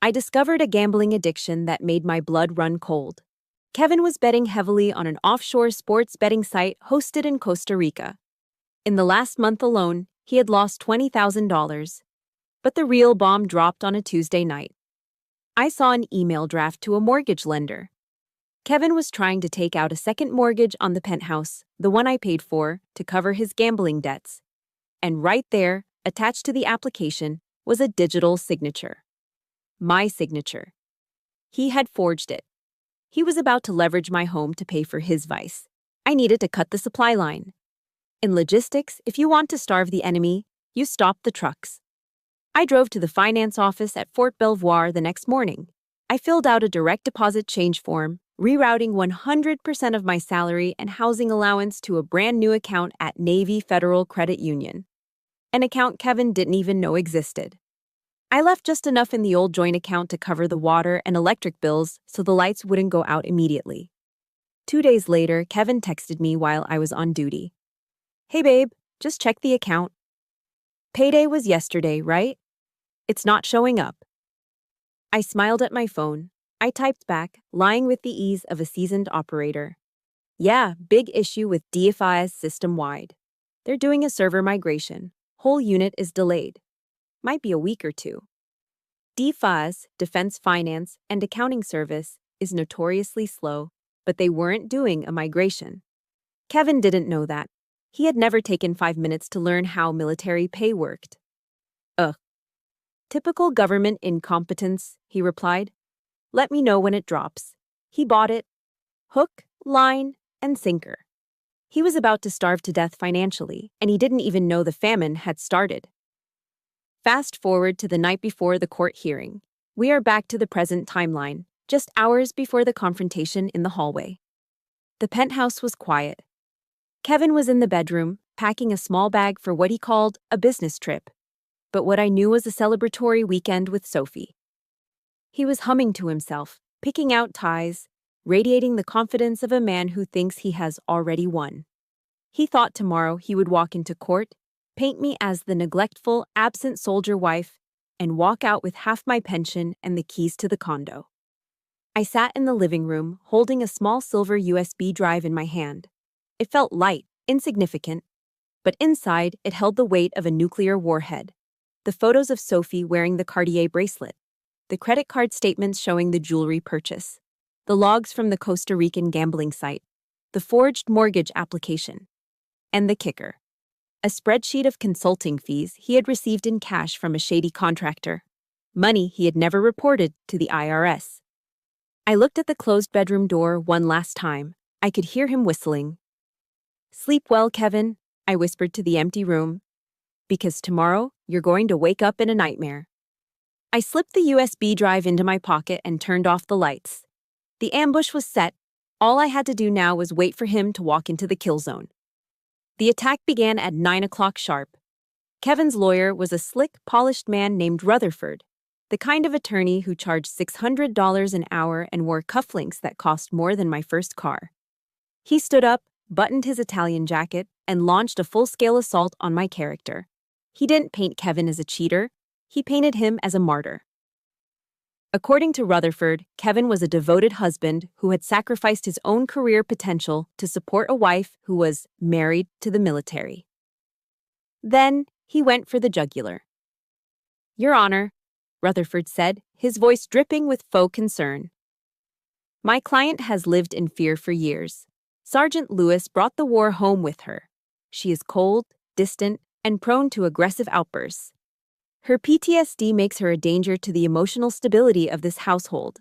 I discovered a gambling addiction that made my blood run cold. Kevin was betting heavily on an offshore sports betting site hosted in Costa Rica. In the last month alone, he had lost $20,000. But the real bomb dropped on a Tuesday night. I saw an email draft to a mortgage lender. Kevin was trying to take out a second mortgage on the penthouse, the one I paid for, to cover his gambling debts. And right there, attached to the application, was a digital signature. My signature. He had forged it. He was about to leverage my home to pay for his vice. I needed to cut the supply line. In logistics, if you want to starve the enemy, you stop the trucks. I drove to the finance office at Fort Belvoir the next morning. I filled out a direct deposit change form, rerouting 100% of my salary and housing allowance to a brand new account at Navy Federal Credit Union. An account Kevin didn't even know existed. I left just enough in the old joint account to cover the water and electric bills so the lights wouldn't go out immediately. 2 days later, Kevin texted me while I was on duty. "Hey babe, just check the account. Payday was yesterday, right? It's not showing up." I smiled at my phone. I typed back, lying with the ease of a seasoned operator. "Yeah, big issue with DFI's system-wide. They're doing a server migration. Whole unit is delayed. Might be a week or two." DFI's, Defense Finance and Accounting Service, is notoriously slow, but they weren't doing a migration. Kevin didn't know that. He had never taken 5 minutes to learn how military pay worked. "Ugh. Typical government incompetence," he replied. "Let me know when it drops." He bought it. Hook, line, and sinker. He was about to starve to death financially, and he didn't even know the famine had started. Fast forward to the night before the court hearing. We are back to the present timeline, just hours before the confrontation in the hallway. The penthouse was quiet. Kevin was in the bedroom, packing a small bag for what he called a business trip, but what I knew was a celebratory weekend with Sophie. He was humming to himself, picking out ties, radiating the confidence of a man who thinks he has already won. He thought tomorrow he would walk into court, paint me as the neglectful, absent soldier wife, and walk out with half my pension and the keys to the condo. I sat in the living room, holding a small silver USB drive in my hand. It felt light, insignificant, but inside it held the weight of a nuclear warhead. The photos of Sophie wearing the Cartier bracelet, the credit card statements showing the jewelry purchase, the logs from the Costa Rican gambling site, the forged mortgage application, and the kicker, a spreadsheet of consulting fees he had received in cash from a shady contractor, money he had never reported to the IRS. I looked at the closed bedroom door one last time. I could hear him whistling. "Sleep well, Kevin," I whispered to the empty room, "because tomorrow you're going to wake up in a nightmare." I slipped the USB drive into my pocket and turned off the lights. The ambush was set. All I had to do now was wait for him to walk into the kill zone. The attack began at 9 o'clock sharp. Kevin's lawyer was a slick, polished man named Rutherford, the kind of attorney who charged $600 an hour and wore cufflinks that cost more than my first car. He stood up, buttoned his Italian jacket, and launched a full-scale assault on my character. He didn't paint Kevin as a cheater. He painted him as a martyr. According to Rutherford, Kevin was a devoted husband who had sacrificed his own career potential to support a wife who was married to the military. Then he went for the jugular. "Your Honor," Rutherford said, his voice dripping with faux concern. "My client has lived in fear for years. Sergeant Lewis brought the war home with her. She is cold, distant, and prone to aggressive outbursts. Her PTSD makes her a danger to the emotional stability of this household.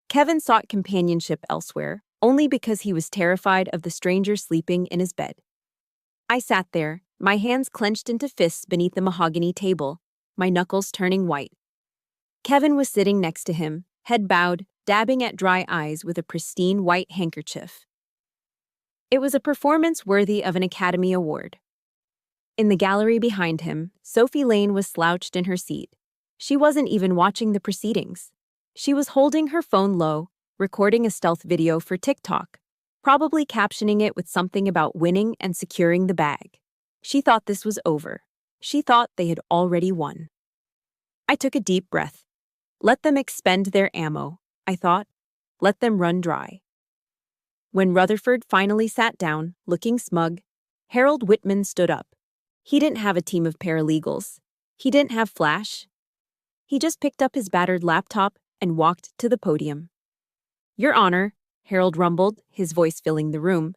Kevin sought companionship elsewhere, only because he was terrified of the stranger sleeping in his bed. I sat there, my hands clenched into fists beneath the mahogany table, my knuckles turning white. Kevin was sitting next to him, head bowed, dabbing at dry eyes with a pristine white handkerchief. It was a performance worthy of an Academy Award. In the gallery behind him, Sophie Lane was slouched in her seat. She wasn't even watching the proceedings. She was holding her phone low, recording a stealth video for TikTok, probably captioning it with something about winning and securing the bag. She thought this was over. She thought they had already won. I took a deep breath. Let them expend their ammo, I thought. Let them run dry. When Rutherford finally sat down, looking smug, Harold Whitman stood up. He didn't have a team of paralegals. He didn't have flash. He just picked up his battered laptop and walked to the podium. "Your Honor," Harold rumbled, his voice filling the room,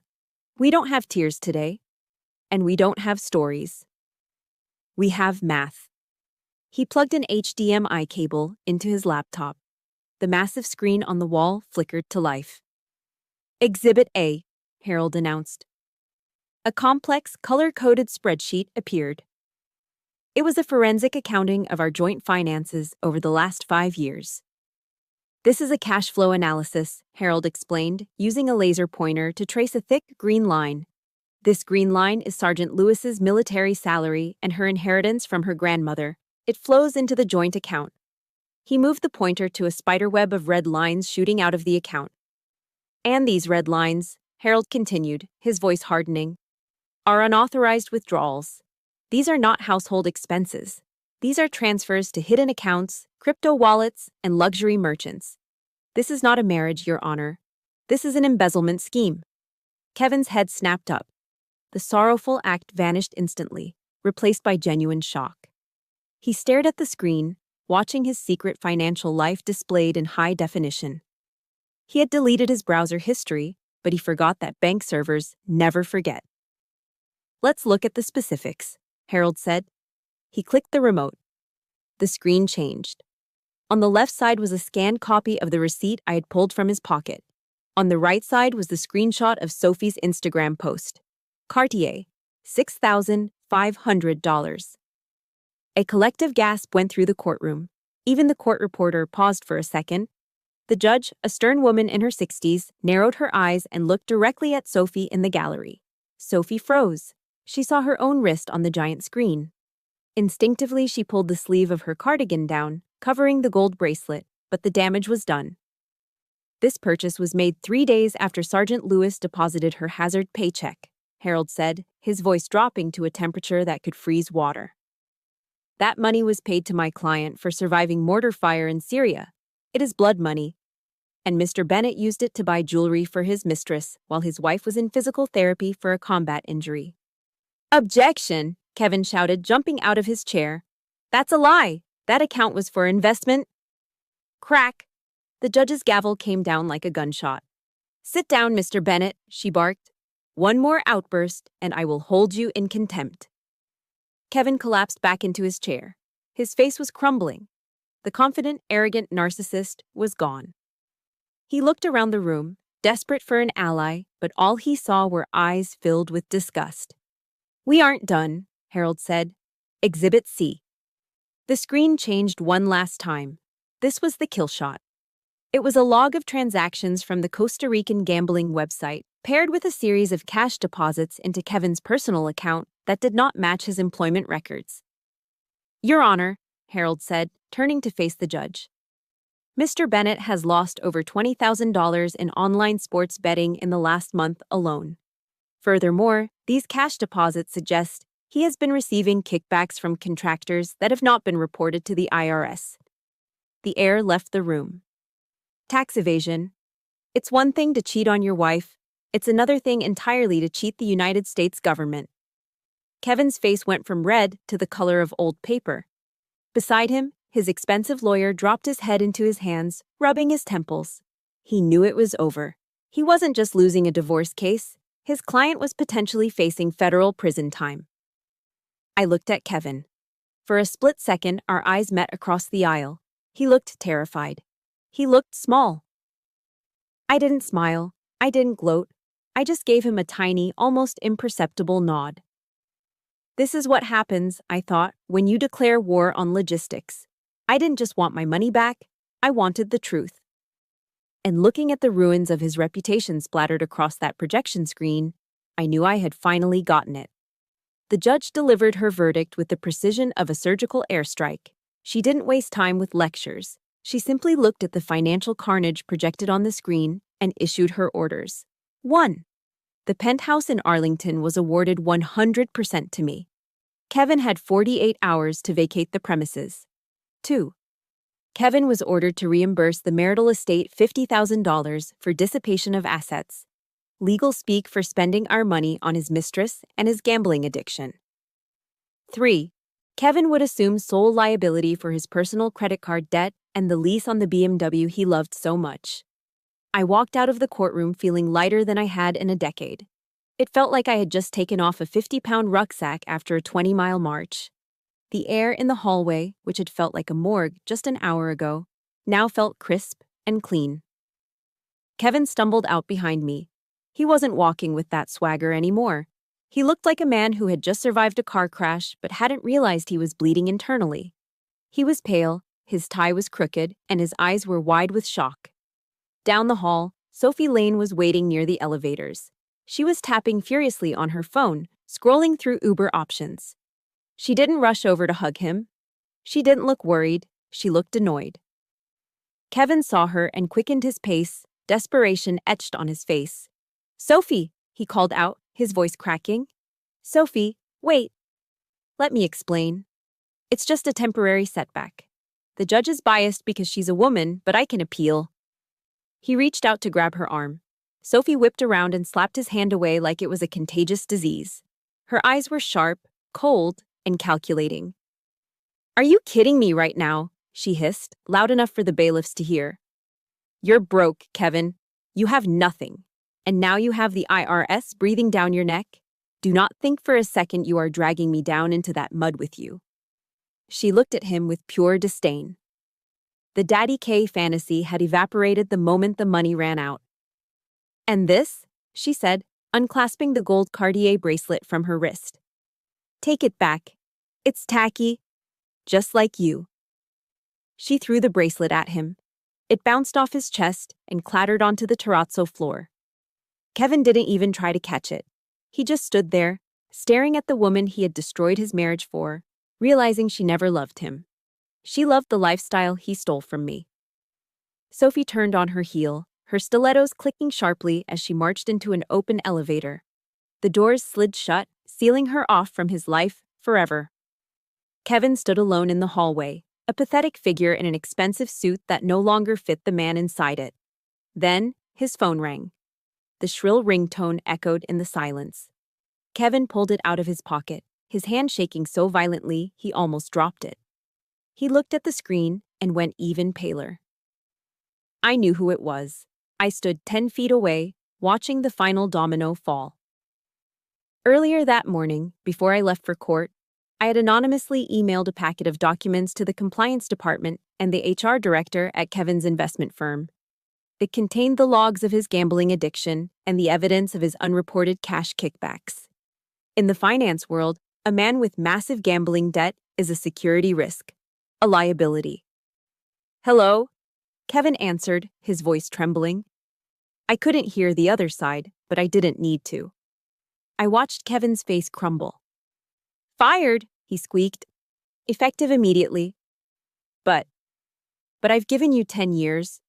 "we don't have tears today. And we don't have stories. We have math." He plugged an HDMI cable into his laptop. The massive screen on the wall flickered to life. "Exhibit A," Harold announced. A complex, color-coded spreadsheet appeared. It was a forensic accounting of our joint finances over the last 5 years. "This is a cash flow analysis," Harold explained, using a laser pointer to trace a thick green line. "This green line is Sergeant Lewis's military salary and her inheritance from her grandmother. It flows into the joint account." He moved the pointer to a spiderweb of red lines shooting out of the account. "And these red lines," Harold continued, his voice hardening, "are unauthorized withdrawals. These are not household expenses. These are transfers to hidden accounts, crypto wallets, and luxury merchants. This is not a marriage, Your Honor. This is an embezzlement scheme." Kevin's head snapped up. The sorrowful act vanished instantly, replaced by genuine shock. He stared at the screen, watching his secret financial life displayed in high definition. He had deleted his browser history, but he forgot that bank servers never forget. "Let's look at the specifics," Harold said. He clicked the remote. The screen changed. On the left side was a scanned copy of the receipt I had pulled from his pocket. On the right side was the screenshot of Sophie's Instagram post. Cartier, $6,500. A collective gasp went through the courtroom. Even the court reporter paused for a second. The judge, a stern woman in her 60s, narrowed her eyes and looked directly at Sophie in the gallery. Sophie froze. She saw her own wrist on the giant screen. Instinctively, she pulled the sleeve of her cardigan down, covering the gold bracelet, but the damage was done. "This purchase was made 3 days after Sergeant Lewis deposited her hazard paycheck," Harold said, his voice dropping to a temperature that could freeze water. "That money was paid to my client for surviving mortar fire in Syria. It is blood money. And Mr. Bennett used it to buy jewelry for his mistress while his wife was in physical therapy for a combat injury." "Objection!" Kevin shouted, jumping out of his chair. "That's a lie! That account was for investment." Crack! The judge's gavel came down like a gunshot. "Sit down, Mr. Bennett," she barked. "One more outburst, and I will hold you in contempt." Kevin collapsed back into his chair. His face was crumbling. The confident, arrogant narcissist was gone. He looked around the room, desperate for an ally, but all he saw were eyes filled with disgust. "We aren't done," Harold said. "Exhibit C." The screen changed one last time. This was the kill shot. It was a log of transactions from the Costa Rican gambling website, paired with a series of cash deposits into Kevin's personal account that did not match his employment records. "Your Honor," Harold said, turning to face the judge. "Mr. Bennett has lost over $20,000 in online sports betting in the last month alone. Furthermore, these cash deposits suggest he has been receiving kickbacks from contractors that have not been reported to the IRS." The air left the room. Tax evasion. It's one thing to cheat on your wife. It's another thing entirely to cheat the United States government. Kevin's face went from red to the color of old paper. Beside him, his expensive lawyer dropped his head into his hands, rubbing his temples. He knew it was over. He wasn't just losing a divorce case. His client was potentially facing federal prison time. I looked at Kevin. For a split second, our eyes met across the aisle. He looked terrified. He looked small. I didn't smile. I didn't gloat. I just gave him a tiny, almost imperceptible nod. This is what happens, I thought, when you declare war on logistics. I didn't just want my money back, I wanted the truth. And looking at the ruins of his reputation splattered across that projection screen, I knew I had finally gotten it. The judge delivered her verdict with the precision of a surgical airstrike. She didn't waste time with lectures. She simply looked at the financial carnage projected on the screen and issued her orders. 1. The penthouse in Arlington was awarded 100% to me. Kevin had 48 hours to vacate the premises. 2. Kevin was ordered to reimburse the marital estate $50,000 for dissipation of assets, legal speak for spending our money on his mistress and his gambling addiction. 3. Kevin would assume sole liability for his personal credit card debt and the lease on the BMW he loved so much. I walked out of the courtroom feeling lighter than I had in a decade. It felt like I had just taken off a 50-pound rucksack after a 20-mile march. The air in the hallway, which had felt like a morgue just an hour ago, now felt crisp and clean. Kevin stumbled out behind me. He wasn't walking with that swagger anymore. He looked like a man who had just survived a car crash but hadn't realized he was bleeding internally. He was pale, his tie was crooked, and his eyes were wide with shock. Down the hall, Sophie Lane was waiting near the elevators. She was tapping furiously on her phone, scrolling through Uber options. She didn't rush over to hug him. She didn't look worried. She looked annoyed. Kevin saw her and quickened his pace, desperation etched on his face. "Sophie," he called out, his voice cracking. "Sophie, wait. Let me explain. It's just a temporary setback. The judge is biased because she's a woman, but I can appeal." He reached out to grab her arm. Sophie whipped around and slapped his hand away like it was a contagious disease. Her eyes were sharp, cold, and calculating. "Are you kidding me right now?" she hissed, loud enough for the bailiffs to hear. "You're broke, Kevin. You have nothing. And now you have the IRS breathing down your neck? Do not think for a second you are dragging me down into that mud with you." She looked at him with pure disdain. The Daddy K fantasy had evaporated the moment the money ran out. "And this?" she said, unclasping the gold Cartier bracelet from her wrist. "Take it back. It's tacky. Just like you." She threw the bracelet at him. It bounced off his chest and clattered onto the terrazzo floor. Kevin didn't even try to catch it. He just stood there, staring at the woman he had destroyed his marriage for, realizing she never loved him. She loved the lifestyle he stole from me. Sophie turned on her heel, her stilettos clicking sharply as she marched into an open elevator. The doors slid shut, sealing her off from his life forever. Kevin stood alone in the hallway, a pathetic figure in an expensive suit that no longer fit the man inside it. Then, his phone rang. The shrill ringtone echoed in the silence. Kevin pulled it out of his pocket, his hand shaking so violently he almost dropped it. He looked at the screen and went even paler. I knew who it was. I stood 10 feet away, watching the final domino fall. Earlier that morning, before I left for court, I had anonymously emailed a packet of documents to the compliance department and the HR director at Kevin's investment firm. It contained the logs of his gambling addiction and the evidence of his unreported cash kickbacks. In the finance world, a man with massive gambling debt is a security risk, a liability. "Hello?" Kevin answered, his voice trembling. I couldn't hear the other side, but I didn't need to. I watched Kevin's face crumble. "Fired," he squeaked. "Effective immediately." But I've given you 10 years.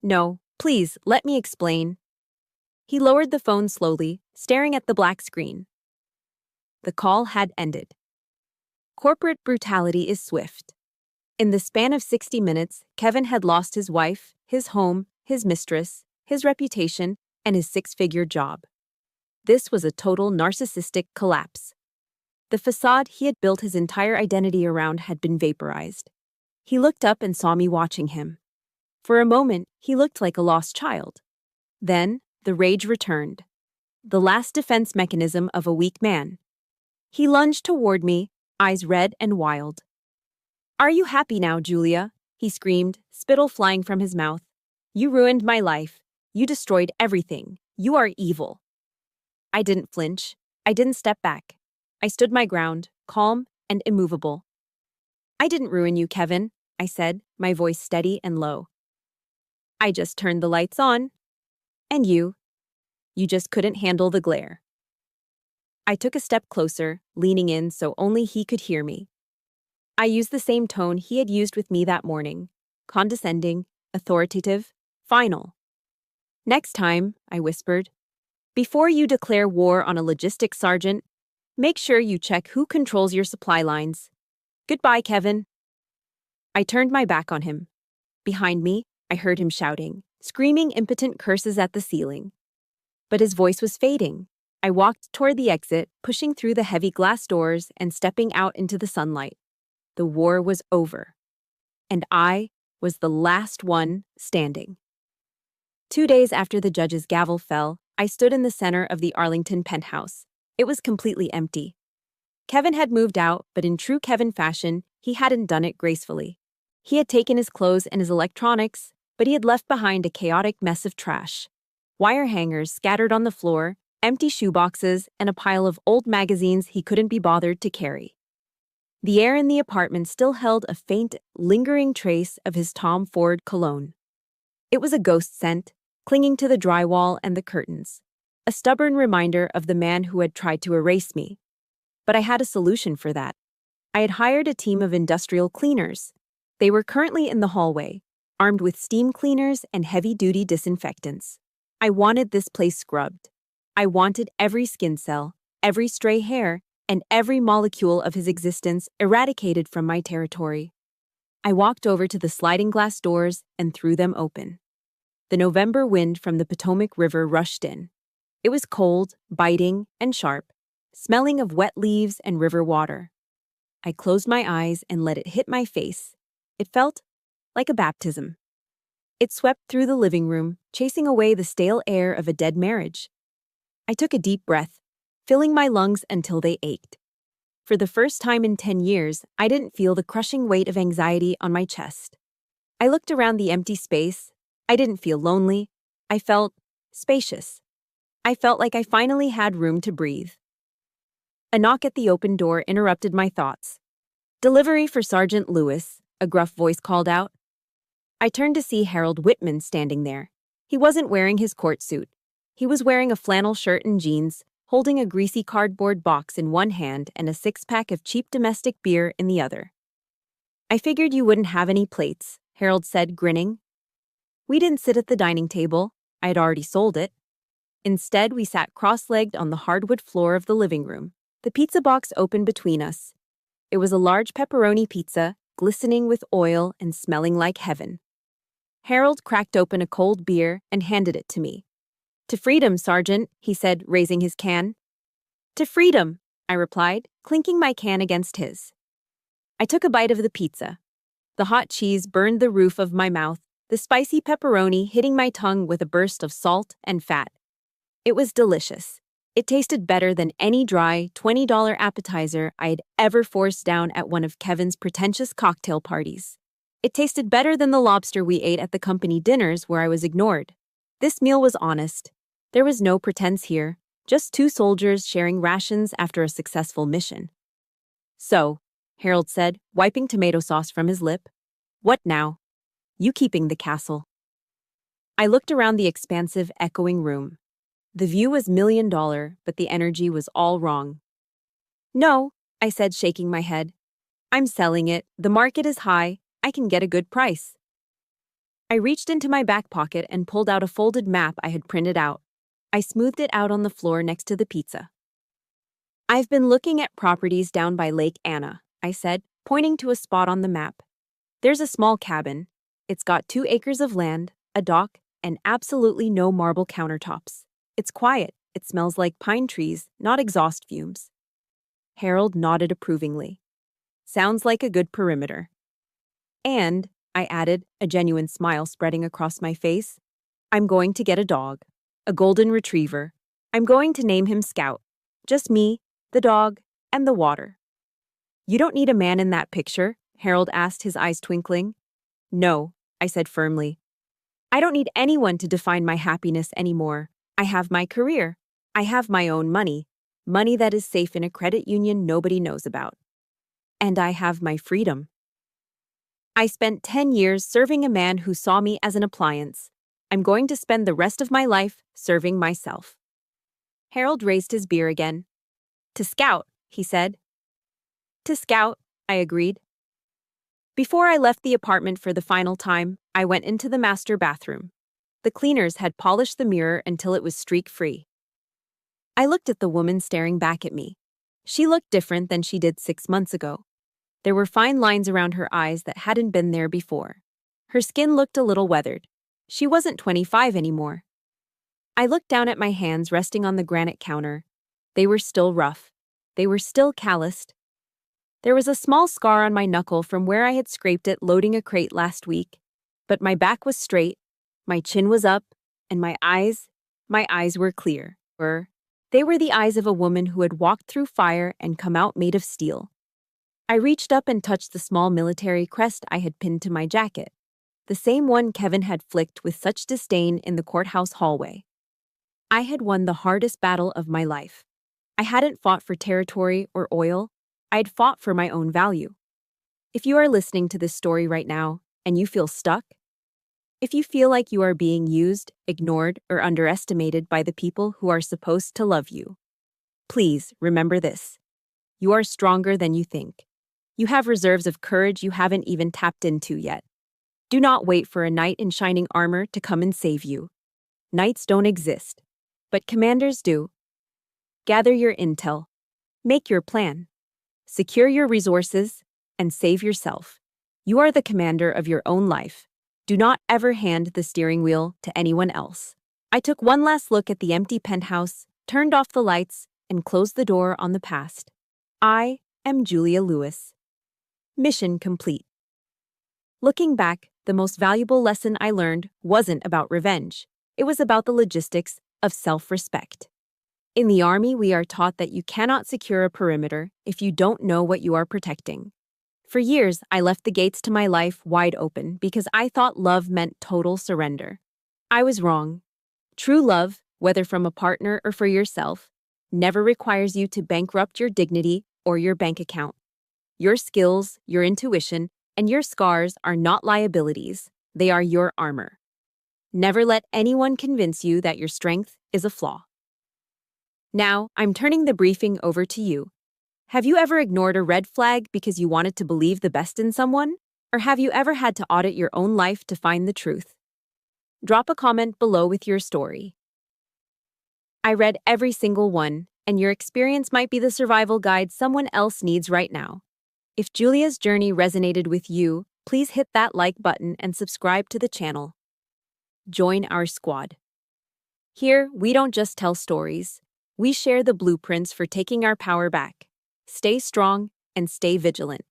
No, please, let me explain." He lowered the phone slowly, staring at the black screen. The call had ended. Corporate brutality is swift. In the span of 60 minutes, Kevin had lost his wife, his home, his mistress, his reputation, and his six-figure job. This was a total narcissistic collapse. The facade he had built his entire identity around had been vaporized. He looked up and saw me watching him. For a moment, he looked like a lost child. Then, the rage returned. The last defense mechanism of a weak man. He lunged toward me, eyes red and wild. "Are you happy now, Julia?" he screamed, spittle flying from his mouth. "You ruined my life. You destroyed everything. You are evil. I didn't flinch. I didn't step back. I stood my ground, calm and immovable. I didn't ruin you, Kevin, I said, my voice steady and low. I just turned the lights on. And you just couldn't handle the glare. I took a step closer, leaning in so only he could hear me. I used the same tone he had used with me that morning, condescending, authoritative, final. Next time, I whispered, before you declare war on a logistics sergeant, make sure you check who controls your supply lines. Goodbye, Kevin. I turned my back on him. Behind me, I heard him shouting, screaming impotent curses at the ceiling. But his voice was fading. I walked toward the exit, pushing through the heavy glass doors and stepping out into the sunlight. The war was over. And I was the last one standing. 2 days after the judge's gavel fell, I stood in the center of the Arlington penthouse. It was completely empty. Kevin had moved out, but in true Kevin fashion, he hadn't done it gracefully. He had taken his clothes and his electronics, but he had left behind a chaotic mess of trash. Wire hangers scattered on the floor, empty shoeboxes, and a pile of old magazines he couldn't be bothered to carry. The air in the apartment still held a faint, lingering trace of his Tom Ford cologne. It was a ghost scent, clinging to the drywall and the curtains, a stubborn reminder of the man who had tried to erase me. But I had a solution for that. I had hired a team of industrial cleaners. They were currently in the hallway, armed with steam cleaners and heavy-duty disinfectants. I wanted this place scrubbed. I wanted every skin cell, every stray hair, and every molecule of his existence eradicated from my territory. I walked over to the sliding glass doors and threw them open. The November wind from the Potomac River rushed in. It was cold, biting, and sharp, smelling of wet leaves and river water. I closed my eyes and let it hit my face. It felt like a baptism. It swept through the living room, chasing away the stale air of a dead marriage. I took a deep breath, filling my lungs until they ached. For the first time in 10 years, I didn't feel the crushing weight of anxiety on my chest. I looked around the empty space. I didn't feel lonely. I felt spacious. I felt like I finally had room to breathe. A knock at the open door interrupted my thoughts. "Delivery for Sergeant Lewis," a gruff voice called out. I turned to see Harold Whitman standing there. He wasn't wearing his court suit. He was wearing a flannel shirt and jeans, holding a greasy cardboard box in one hand and a six-pack of cheap domestic beer in the other. "I figured you wouldn't have any plates," Harold said, grinning. We didn't sit at the dining table. I had already sold it. Instead, we sat cross-legged on the hardwood floor of the living room, the pizza box open between us. It was a large pepperoni pizza, glistening with oil and smelling like heaven. Harold cracked open a cold beer and handed it to me. "To freedom, Sergeant," he said, raising his can. "To freedom," I replied, clinking my can against his. I took a bite of the pizza. The hot cheese burned the roof of my mouth, the spicy pepperoni hitting my tongue with a burst of salt and fat. It was delicious. It tasted better than any dry, $20 appetizer I had ever forced down at one of Kevin's pretentious cocktail parties. It tasted better than the lobster we ate at the company dinners where I was ignored. This meal was honest. There was no pretense here, just two soldiers sharing rations after a successful mission. "So," Harold said, wiping tomato sauce from his lip, "what now? You keeping the castle?" I looked around the expansive, echoing room. The view was $1 million, but the energy was all wrong. "No," I said, shaking my head. "I'm selling it. The market is high. I can get a good price." I reached into my back pocket and pulled out a folded map I had printed out. I smoothed it out on the floor next to the pizza. "I've been looking at properties down by Lake Anna," I said, pointing to a spot on the map. "There's a small cabin. It's got 2 acres of land, a dock, and absolutely no marble countertops. It's quiet. It smells like pine trees, not exhaust fumes." Harold nodded approvingly. "Sounds like a good perimeter." "And," I added, a genuine smile spreading across my face, "I'm going to get a dog. A golden retriever. I'm going to name him Scout. Just me, the dog, and the water." "You don't need a man in that picture?" Harold asked, his eyes twinkling. "No," I said firmly. "I don't need anyone to define my happiness anymore. I have my career. I have my own money, money that is safe in a credit union nobody knows about. And I have my freedom. I spent 10 years serving a man who saw me as an appliance. I'm going to spend the rest of my life serving myself. Harold raised his beer again. To scout, he said. To scout, I agreed. Before I left the apartment for the final time, I went into the master bathroom. The cleaners had polished the mirror until it was streak-free. I looked at the woman staring back at me. She looked different than she did 6 months ago. There were fine lines around her eyes that hadn't been there before. Her skin looked a little weathered. She wasn't 25 anymore. I looked down at my hands resting on the granite counter. They were still rough. They were still calloused. There was a small scar on my knuckle from where I had scraped it loading a crate last week. But my back was straight, my chin was up, and my eyes were clear. They were the eyes of a woman who had walked through fire and come out made of steel. I reached up and touched the small military crest I had pinned to my jacket, the same one Kevin had flicked with such disdain in the courthouse hallway. I had won the hardest battle of my life. I hadn't fought for territory or oil. I had fought for my own value. If you are listening to this story right now and you feel stuck, if you feel like you are being used, ignored, or underestimated by the people who are supposed to love you, please remember this. You are stronger than you think. You have reserves of courage you haven't even tapped into yet. Do not wait for a knight in shining armor to come and save you. Knights don't exist, but commanders do. Gather your intel. Make your plan. Secure your resources and save yourself. You are the commander of your own life. Do not ever hand the steering wheel to anyone else. I took one last look at the empty penthouse, turned off the lights, and closed the door on the past. I am Julia Lewis. Mission complete. Looking back, the most valuable lesson I learned wasn't about revenge. It was about the logistics of self-respect. In the Army, we are taught that you cannot secure a perimeter if you don't know what you are protecting. For years, I left the gates to my life wide open because I thought love meant total surrender. I was wrong. True love, whether from a partner or for yourself, never requires you to bankrupt your dignity or your bank account. Your skills, your intuition, and your scars are not liabilities. They are your armor. Never let anyone convince you that your strength is a flaw. Now, I'm turning the briefing over to you. Have you ever ignored a red flag because you wanted to believe the best in someone? Or have you ever had to audit your own life to find the truth? Drop a comment below with your story. I read every single one, and your experience might be the survival guide someone else needs right now. If Julia's journey resonated with you, please hit that like button and subscribe to the channel. Join our squad. Here, we don't just tell stories. We share the blueprints for taking our power back. Stay strong and stay vigilant.